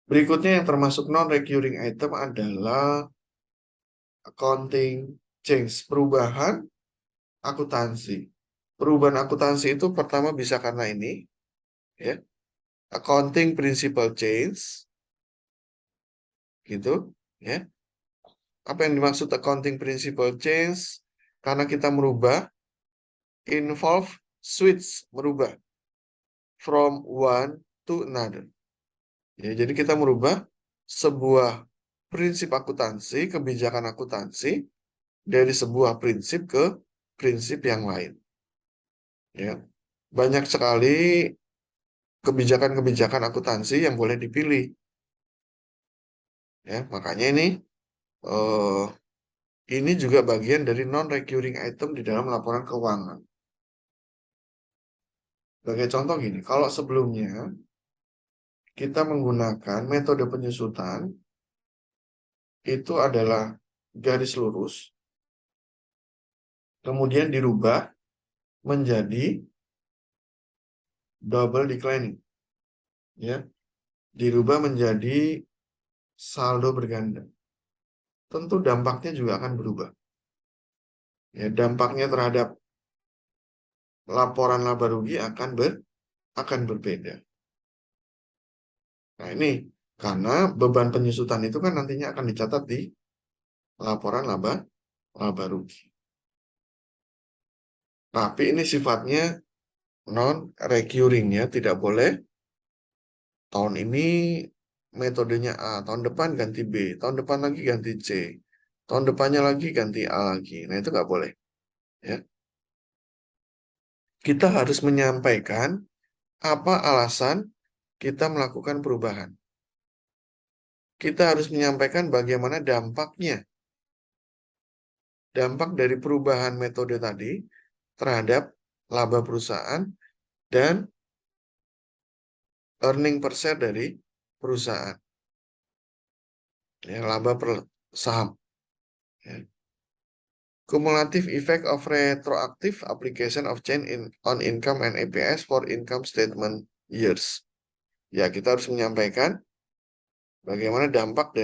Berikutnya yang termasuk non-recurring item adalah accounting change, perubahan akuntansi. Perubahan akuntansi itu pertama bisa karena ini, ya, accounting principle change, gitu, ya. Apa yang dimaksud accounting principle change? Karena kita merubah, involve, switch, merubah from one to another. Ya, jadi kita merubah sebuah prinsip akuntansi, kebijakan akuntansi dari sebuah prinsip ke prinsip yang lain. Ya, banyak sekali kebijakan-kebijakan akuntansi yang boleh dipilih. Ya, makanya ini juga bagian dari non-recurring item di dalam laporan keuangan. Sebagai contoh gini, kalau sebelumnya kita menggunakan metode penyusutan, itu adalah garis lurus, kemudian dirubah menjadi double declining. Ya, dirubah menjadi saldo berganda. Tentu dampaknya juga akan berubah. Ya, dampaknya terhadap laporan laba rugi akan berbeda. Nah, ini karena beban penyusutan itu kan nantinya akan dicatat di laporan laba rugi. Tapi ini sifatnya non-recurring, ya, tidak boleh tahun ini metodenya A, tahun depan ganti B, tahun depan lagi ganti C, tahun depannya lagi ganti A lagi. Nah, itu nggak boleh. Ya. Kita harus menyampaikan apa alasan kita melakukan perubahan. Kita harus menyampaikan bagaimana dampaknya. Dampak dari perubahan metode tadi terhadap laba perusahaan dan earning per share dari perusahaan. Ya, laba per saham. Ya. Cumulative effect of retroactive application of change on income and EPS for income statement years. Ya, kita harus menyampaikan bagaimana dampak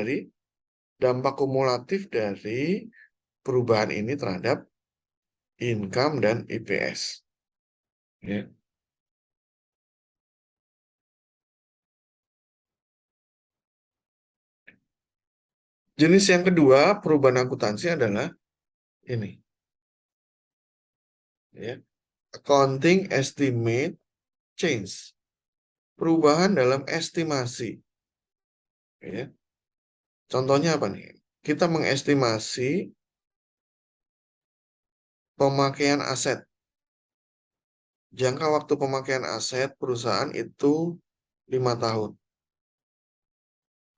kumulatif dari perubahan ini terhadap income dan EPS. Ya. Jenis yang kedua perubahan akuntansi adalah ini, ya, accounting estimate change, perubahan dalam estimasi. Ya. Contohnya apa nih? Kita mengestimasi pemakaian aset. Jangka waktu pemakaian aset perusahaan itu 5 tahun.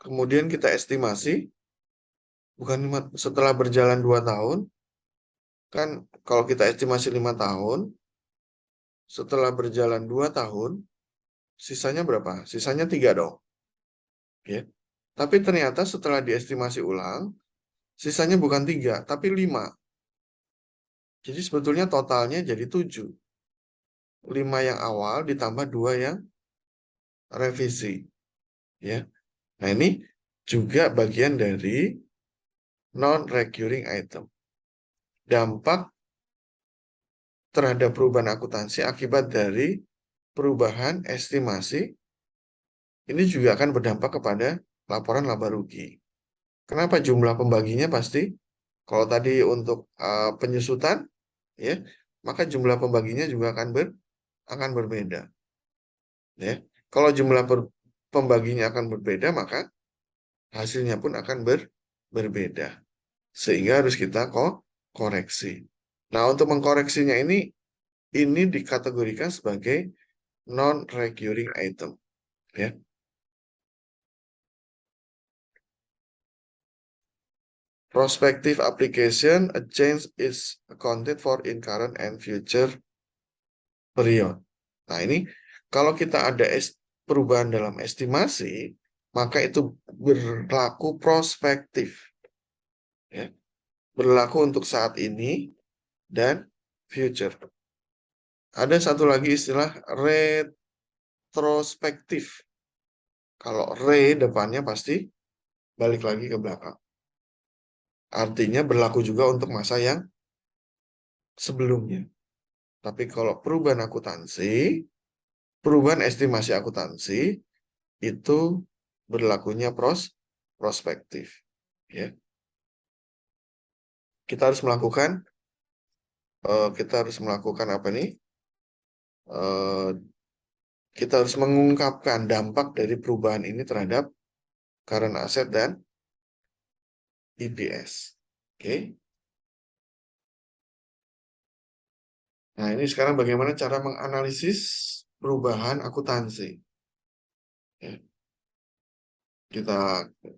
Kemudian kita estimasi, setelah berjalan 2 tahun, kan kalau kita estimasi 5 tahun, setelah berjalan 2 tahun, sisanya berapa? Sisanya 3 dong. Ya. Tapi ternyata setelah diestimasi ulang, sisanya bukan 3, tapi 5. Jadi sebetulnya totalnya jadi 7. 5 yang awal ditambah 2 yang revisi. Ya. Nah, ini juga bagian dari non-recurring item. Dampak terhadap perubahan akuntansi akibat dari perubahan estimasi ini juga akan berdampak kepada laporan laba rugi. Kenapa jumlah pembaginya pasti? Kalau tadi untuk penyusutan, ya, maka jumlah pembaginya juga akan berbeda. Ya, kalau jumlah pembaginya akan berbeda, maka hasilnya pun akan berbeda. Sehingga harus kita koreksi. Nah, untuk mengkoreksinya ini dikategorikan sebagai non-recurring item. Ya. Prospective application, a change is accounted for in current and future period. Nah, ini kalau kita ada perubahan dalam estimasi, maka itu berlaku prospektif. Ya. Berlaku untuk saat ini dan future. Ada satu lagi istilah retrospektif. Kalau depannya pasti balik lagi ke belakang. Artinya berlaku juga untuk masa yang sebelumnya. Tapi kalau perubahan estimasi akuntansi itu berlakunya prospektif. Ya. Kita harus melakukan apa nih? Kita harus mengungkapkan dampak dari perubahan ini terhadap current asset dan EPS. Oke. Nah, ini sekarang bagaimana cara menganalisis perubahan akuntansi. Ya.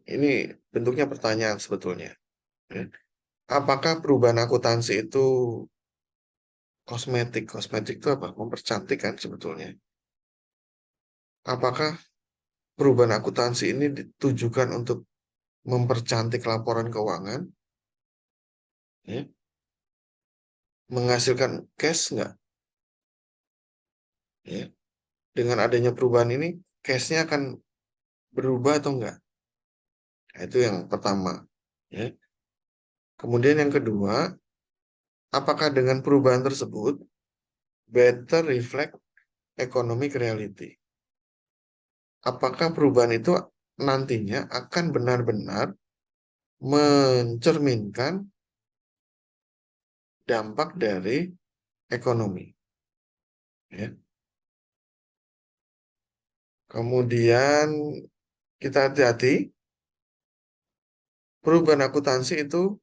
Ini bentuknya pertanyaan sebetulnya. Ya. Apakah perubahan akuntansi itu kosmetik? Kosmetik itu apa? Mempercantik kan sebetulnya. Apakah perubahan akuntansi ini ditujukan untuk mempercantik laporan keuangan? Ya. Menghasilkan cash nggak? Ya. Dengan adanya perubahan ini, cash-nya akan berubah atau enggak? Nah, itu yang pertama. Ya. Kemudian yang kedua, apakah dengan perubahan tersebut better reflect economic reality? Apakah perubahan itu nantinya akan benar-benar mencerminkan dampak dari ekonomi? Ya. Kemudian kita hati-hati, perubahan akuntansi itu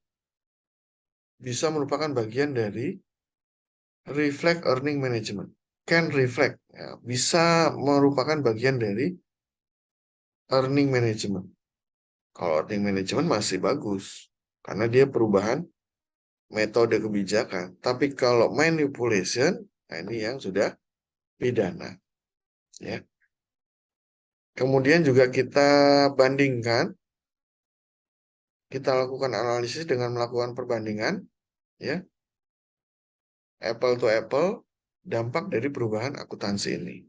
bisa merupakan bagian dari reflect earning management. Can reflect, ya, bisa merupakan bagian dari earning management. Kalau earning management masih bagus, karena dia perubahan metode kebijakan. Tapi kalau manipulation, nah ini yang sudah pidana. Ya. Kemudian juga kita bandingkan, kita lakukan analisis dengan melakukan perbandingan, ya, apple to apple, dampak dari perubahan akuntansi ini.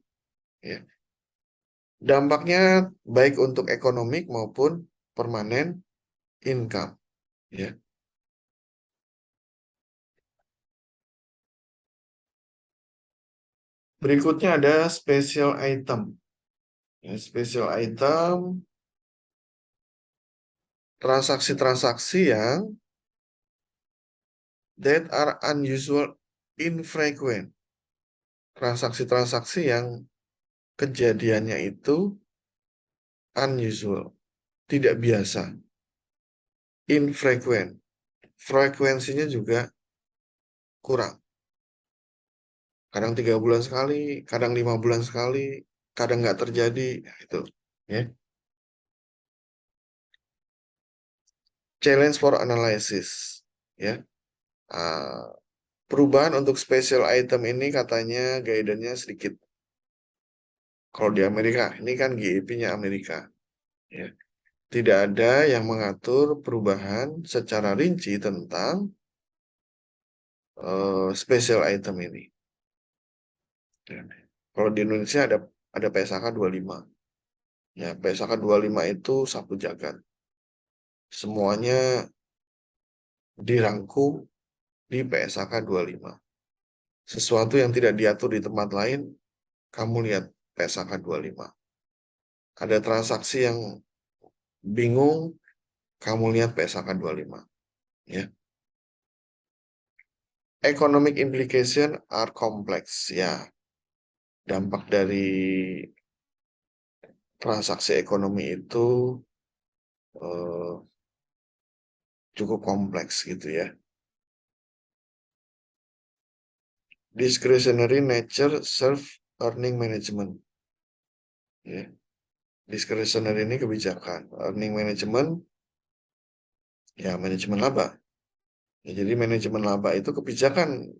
Ya. Dampaknya baik untuk ekonomik maupun permanen income, ya. Berikutnya ada special item. Ya, special item, transaksi-transaksi yang that are unusual, infrequent. Transaksi-transaksi yang kejadiannya itu unusual, tidak biasa, infrequent. Frekuensinya juga kurang. Kadang 3 bulan sekali, kadang 5 bulan sekali, kadang nggak terjadi, itu. Ya. Challenge for analysis, ya. Ah, perubahan untuk special item ini katanya guidance-nya sedikit. Kalau di Amerika, ini kan GEP-nya Amerika, ya. Tidak ada yang mengatur perubahan secara rinci tentang special item ini. Ya. Kalau di Indonesia ada PSAK 25. Ya, PSAK 25 itu sapu jagat. Semuanya dirangkum di PSAK 25. Sesuatu yang tidak diatur di tempat lain, kamu lihat PSAK 25. Ada transaksi yang bingung, kamu lihat PSAK 25. Ya. Economic implication are complex. Ya, dampak dari transaksi ekonomi itu eh, cukup kompleks gitu ya. Discretionary nature serve earning management. Ya. Discretionary ini kebijakan. Earning management, ya manajemen laba. Ya, jadi manajemen laba itu kebijakan.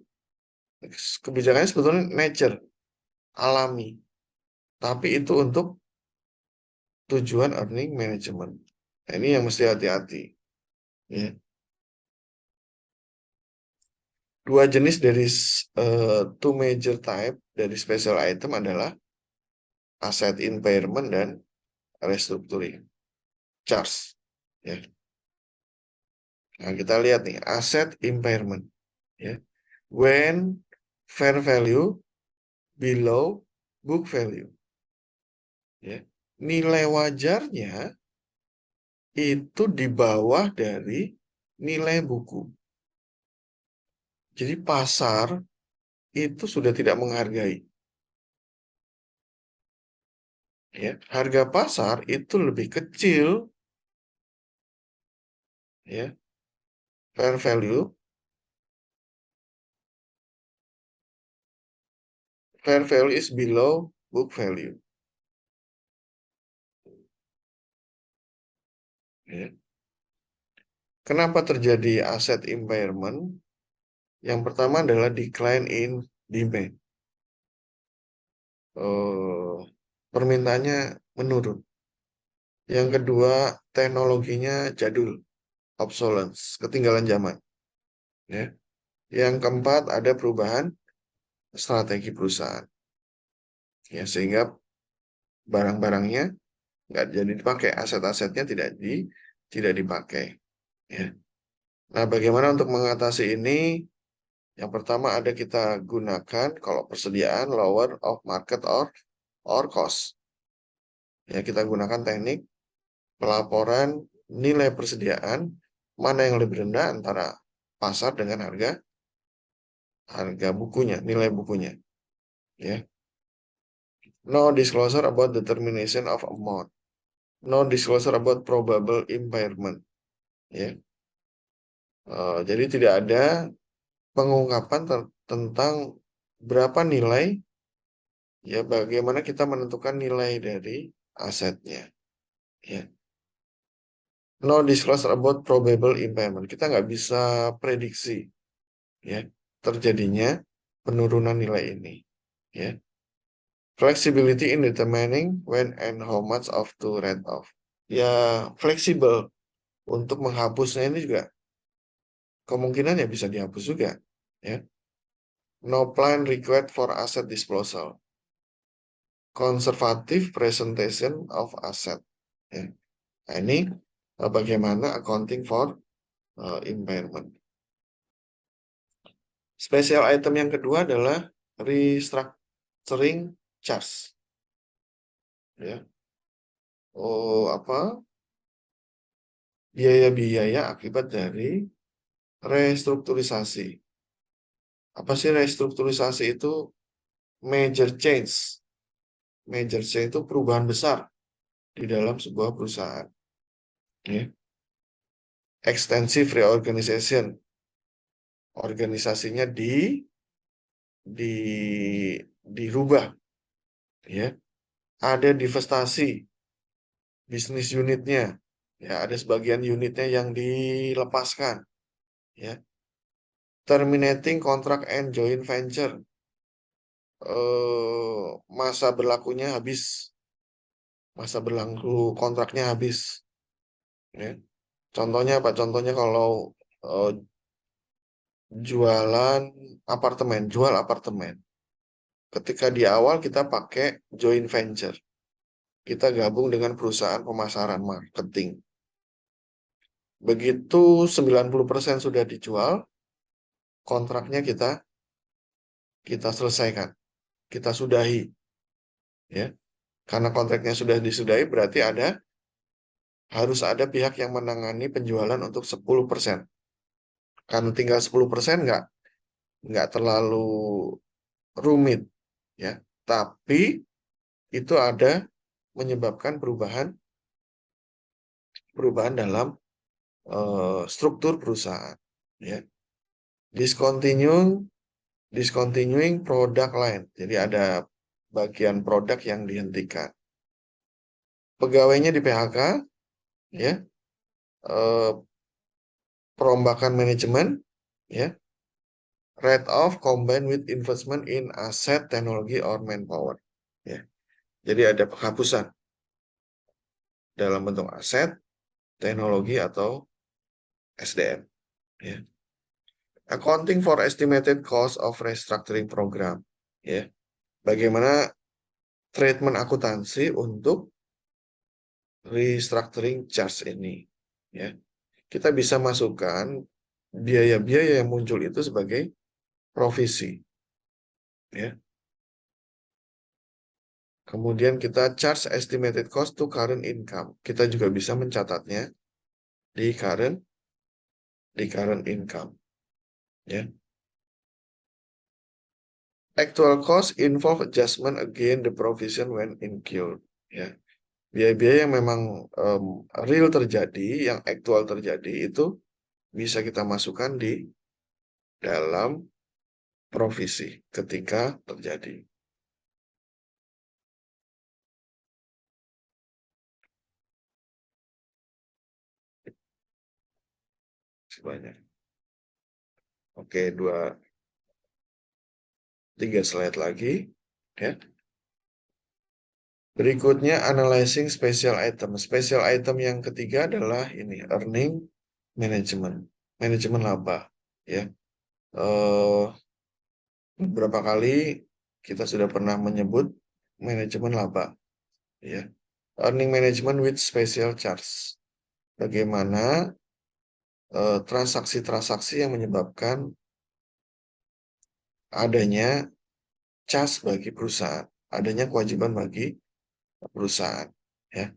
Kebijakannya sebetulnya nature, alami. Tapi itu untuk tujuan earning management. Nah, ini yang mesti hati-hati. Ya. Dua jenis dari two major type dari special item adalah asset impairment dan restructuring charge. Ya. Nah, kita lihat nih, asset impairment. Ya. When fair value below book value. Ya. Nilai wajarnya itu di bawah dari nilai buku. Jadi pasar itu sudah tidak menghargai. Ya. Harga pasar itu lebih kecil, ya. Fair value is below book value. Ya. Kenapa terjadi asset impairment? Yang pertama adalah decline in demand. Permintaannya menurun. Yang kedua, teknologinya jadul, obsolescence, ketinggalan zaman. Ya. Yang keempat, ada perubahan strategi perusahaan. Ya, sehingga barang-barangnya nggak jadi dipakai, aset-asetnya tidak dipakai. Ya. Nah, bagaimana untuk mengatasi ini? Yang pertama ada kita gunakan kalau persediaan lower of market or cost. Ya, kita gunakan teknik pelaporan nilai persediaan mana yang lebih rendah antara pasar dengan harga bukunya, nilai bukunya. Ya. No disclosure about determination of amount. No disclosure about probable impairment. Ya. Jadi tidak ada pengungkapan tentang berapa nilai, ya bagaimana kita menentukan nilai dari asetnya. Ya. No disclosure about probable impairment. Kita nggak bisa prediksi, ya, terjadinya penurunan nilai ini. Ya. Flexibility in determining when and how much of to write off. Ya, fleksibel untuk menghapusnya ini juga kemungkinan ya bisa dihapus juga. Ya. No plan required for asset disposal. conservative presentation of asset. Ya. Nah, ini bagaimana accounting for impairment. Special item yang kedua adalah restructuring charge. Ya. Biaya-biaya akibat dari restrukturisasi. Apa sih restrukturisasi itu? Major change. Major change itu perubahan besar di dalam sebuah perusahaan. Ya. Extensive reorganization. Organisasinya di dirubah, ya. Ada divestasi bisnis unitnya, ya. Ada sebagian unitnya yang dilepaskan, ya. Terminating contract and joint venture. Masa berlakunya habis, masa berlaku kontraknya habis, ya. Contohnya apa? Contohnya kalau eh, jual apartemen. Ketika di awal kita pakai joint venture, kita gabung dengan perusahaan pemasaran marketing. Begitu 90% sudah dijual, kontraknya kita selesaikan, kita sudahi, ya. Karena kontraknya sudah disudahi, berarti harus ada pihak yang menangani penjualan untuk 10%. Karena tinggal 10% nggak terlalu rumit, ya. Tapi itu ada menyebabkan perubahan dalam struktur perusahaan, ya. Discontinuing product line. Jadi ada bagian produk yang dihentikan. Pegawainya di PHK, ya. Perombakan manajemen, ya. Rate off combined with investment in asset, teknologi, or manpower, ya. Jadi ada penghapusan dalam bentuk aset, teknologi, atau SDM, ya. Accounting for estimated cost of restructuring program, ya. Bagaimana treatment akuntansi untuk restructuring charge ini, ya. Kita bisa masukkan biaya-biaya yang muncul itu sebagai provisi, ya. Kemudian kita charge estimated cost to current income. Kita juga bisa mencatatnya di current income, ya. Actual cost involve adjustment again the provision when incurred, ya. Biaya-biaya yang memang real terjadi, yang aktual terjadi, itu bisa kita masukkan di dalam provisi ketika terjadi. Sebanyak. Oke, 3 slide lagi, ya. Berikutnya analyzing special item. Special item yang ketiga adalah ini, earning management, manajemen laba, ya. Beberapa kali kita sudah pernah menyebut manajemen laba, ya. Earning management with special charge. Bagaimana transaksi-transaksi yang menyebabkan adanya charge bagi perusahaan, adanya kewajiban bagi perusahaan, ya.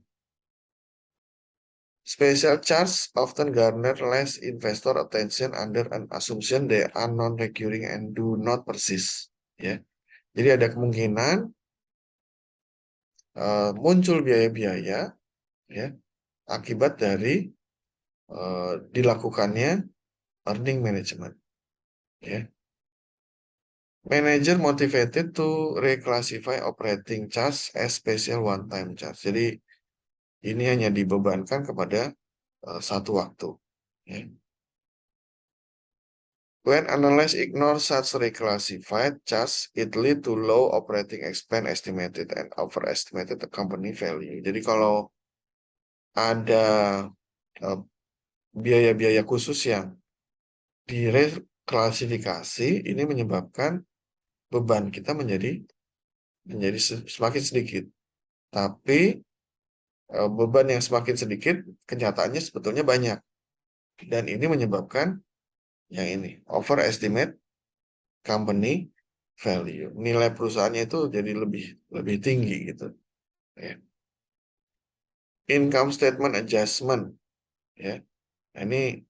Special charge often garner less investor attention under an assumption they are non-recurring and do not persist, ya. Jadi ada kemungkinan muncul biaya-biaya, ya, akibat dari dilakukannya earning management, ya. Manager motivated to reclassify operating charge as special one-time charge. Jadi ini hanya dibebankan kepada satu waktu, ya. When analyst ignore such reclassified charge, it lead to low operating expense estimated and overestimated the company value. Jadi kalau ada biaya-biaya khusus yang direklasifikasi, ini menyebabkan beban kita menjadi menjadi semakin sedikit. Tapi beban yang semakin sedikit, kenyataannya sebetulnya banyak. Dan ini menyebabkan yang ini, overestimate company value. Nilai perusahaannya itu jadi lebih tinggi gitu. Ya. Income statement adjustment. Ya. Nah, ini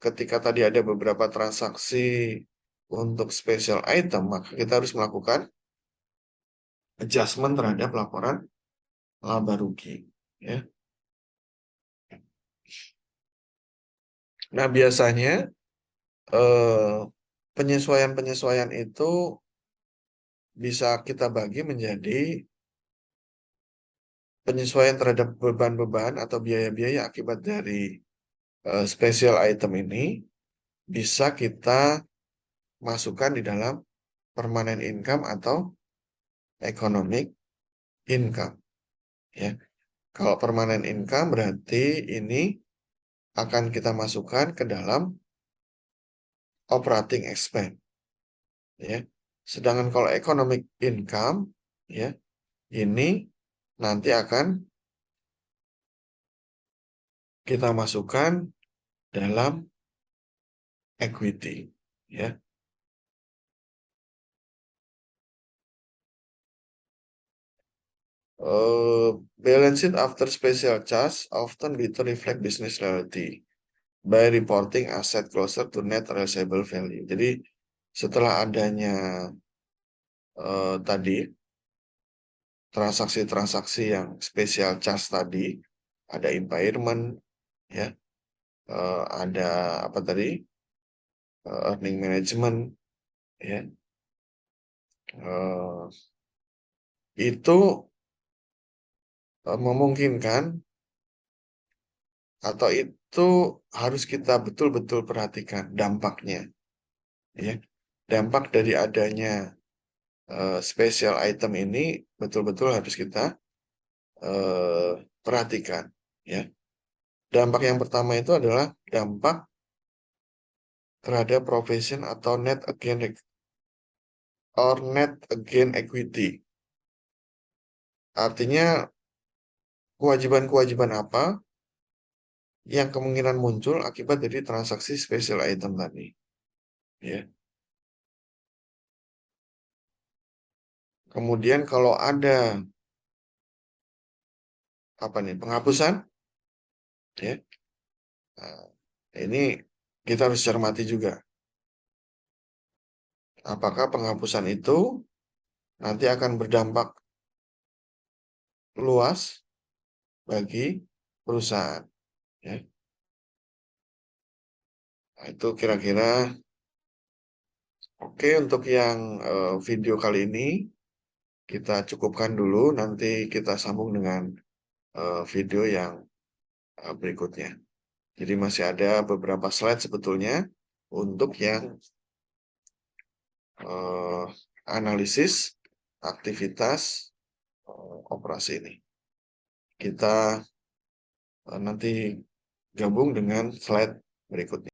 ketika tadi ada beberapa transaksi untuk special item, maka kita harus melakukan adjustment terhadap laporan laba rugi. Ya. Nah, biasanya penyesuaian-penyesuaian itu bisa kita bagi menjadi penyesuaian terhadap beban-beban atau biaya-biaya akibat dari special item ini bisa kita masukkan di dalam permanent income atau economic income. Ya, kalau permanent income berarti ini akan kita masukkan ke dalam operating expense. Ya, sedangkan kalau economic income, ya, ini nanti akan kita masukkan dalam equity, ya. Balance sheet after special charge often better reflect business reality by reporting asset closer to net realizable value. Jadi setelah adanya tadi transaksi-transaksi yang special charge tadi, ada impairment, ya, ada apa tadi, earning management, ya, itu memungkinkan atau itu harus kita betul-betul perhatikan dampaknya, ya. Dampak dari adanya special item ini betul-betul harus kita perhatikan, ya. Dampak yang pertama itu adalah dampak terhadap provision atau net again equity. Artinya kewajiban-kewajiban apa yang kemungkinan muncul akibat dari transaksi special item tadi, ya. Kemudian kalau ada apa nih, penghapusan, ya, nah, ini kita harus cermati juga apakah penghapusan itu nanti akan berdampak luas bagi perusahaan, ya. Nah, itu kira-kira oke untuk yang video kali ini. Kita cukupkan dulu, nanti kita sambung dengan video yang berikutnya. Jadi masih ada beberapa slide sebetulnya untuk yang analisis aktivitas operasi ini. Kita nanti gabung dengan slide berikutnya.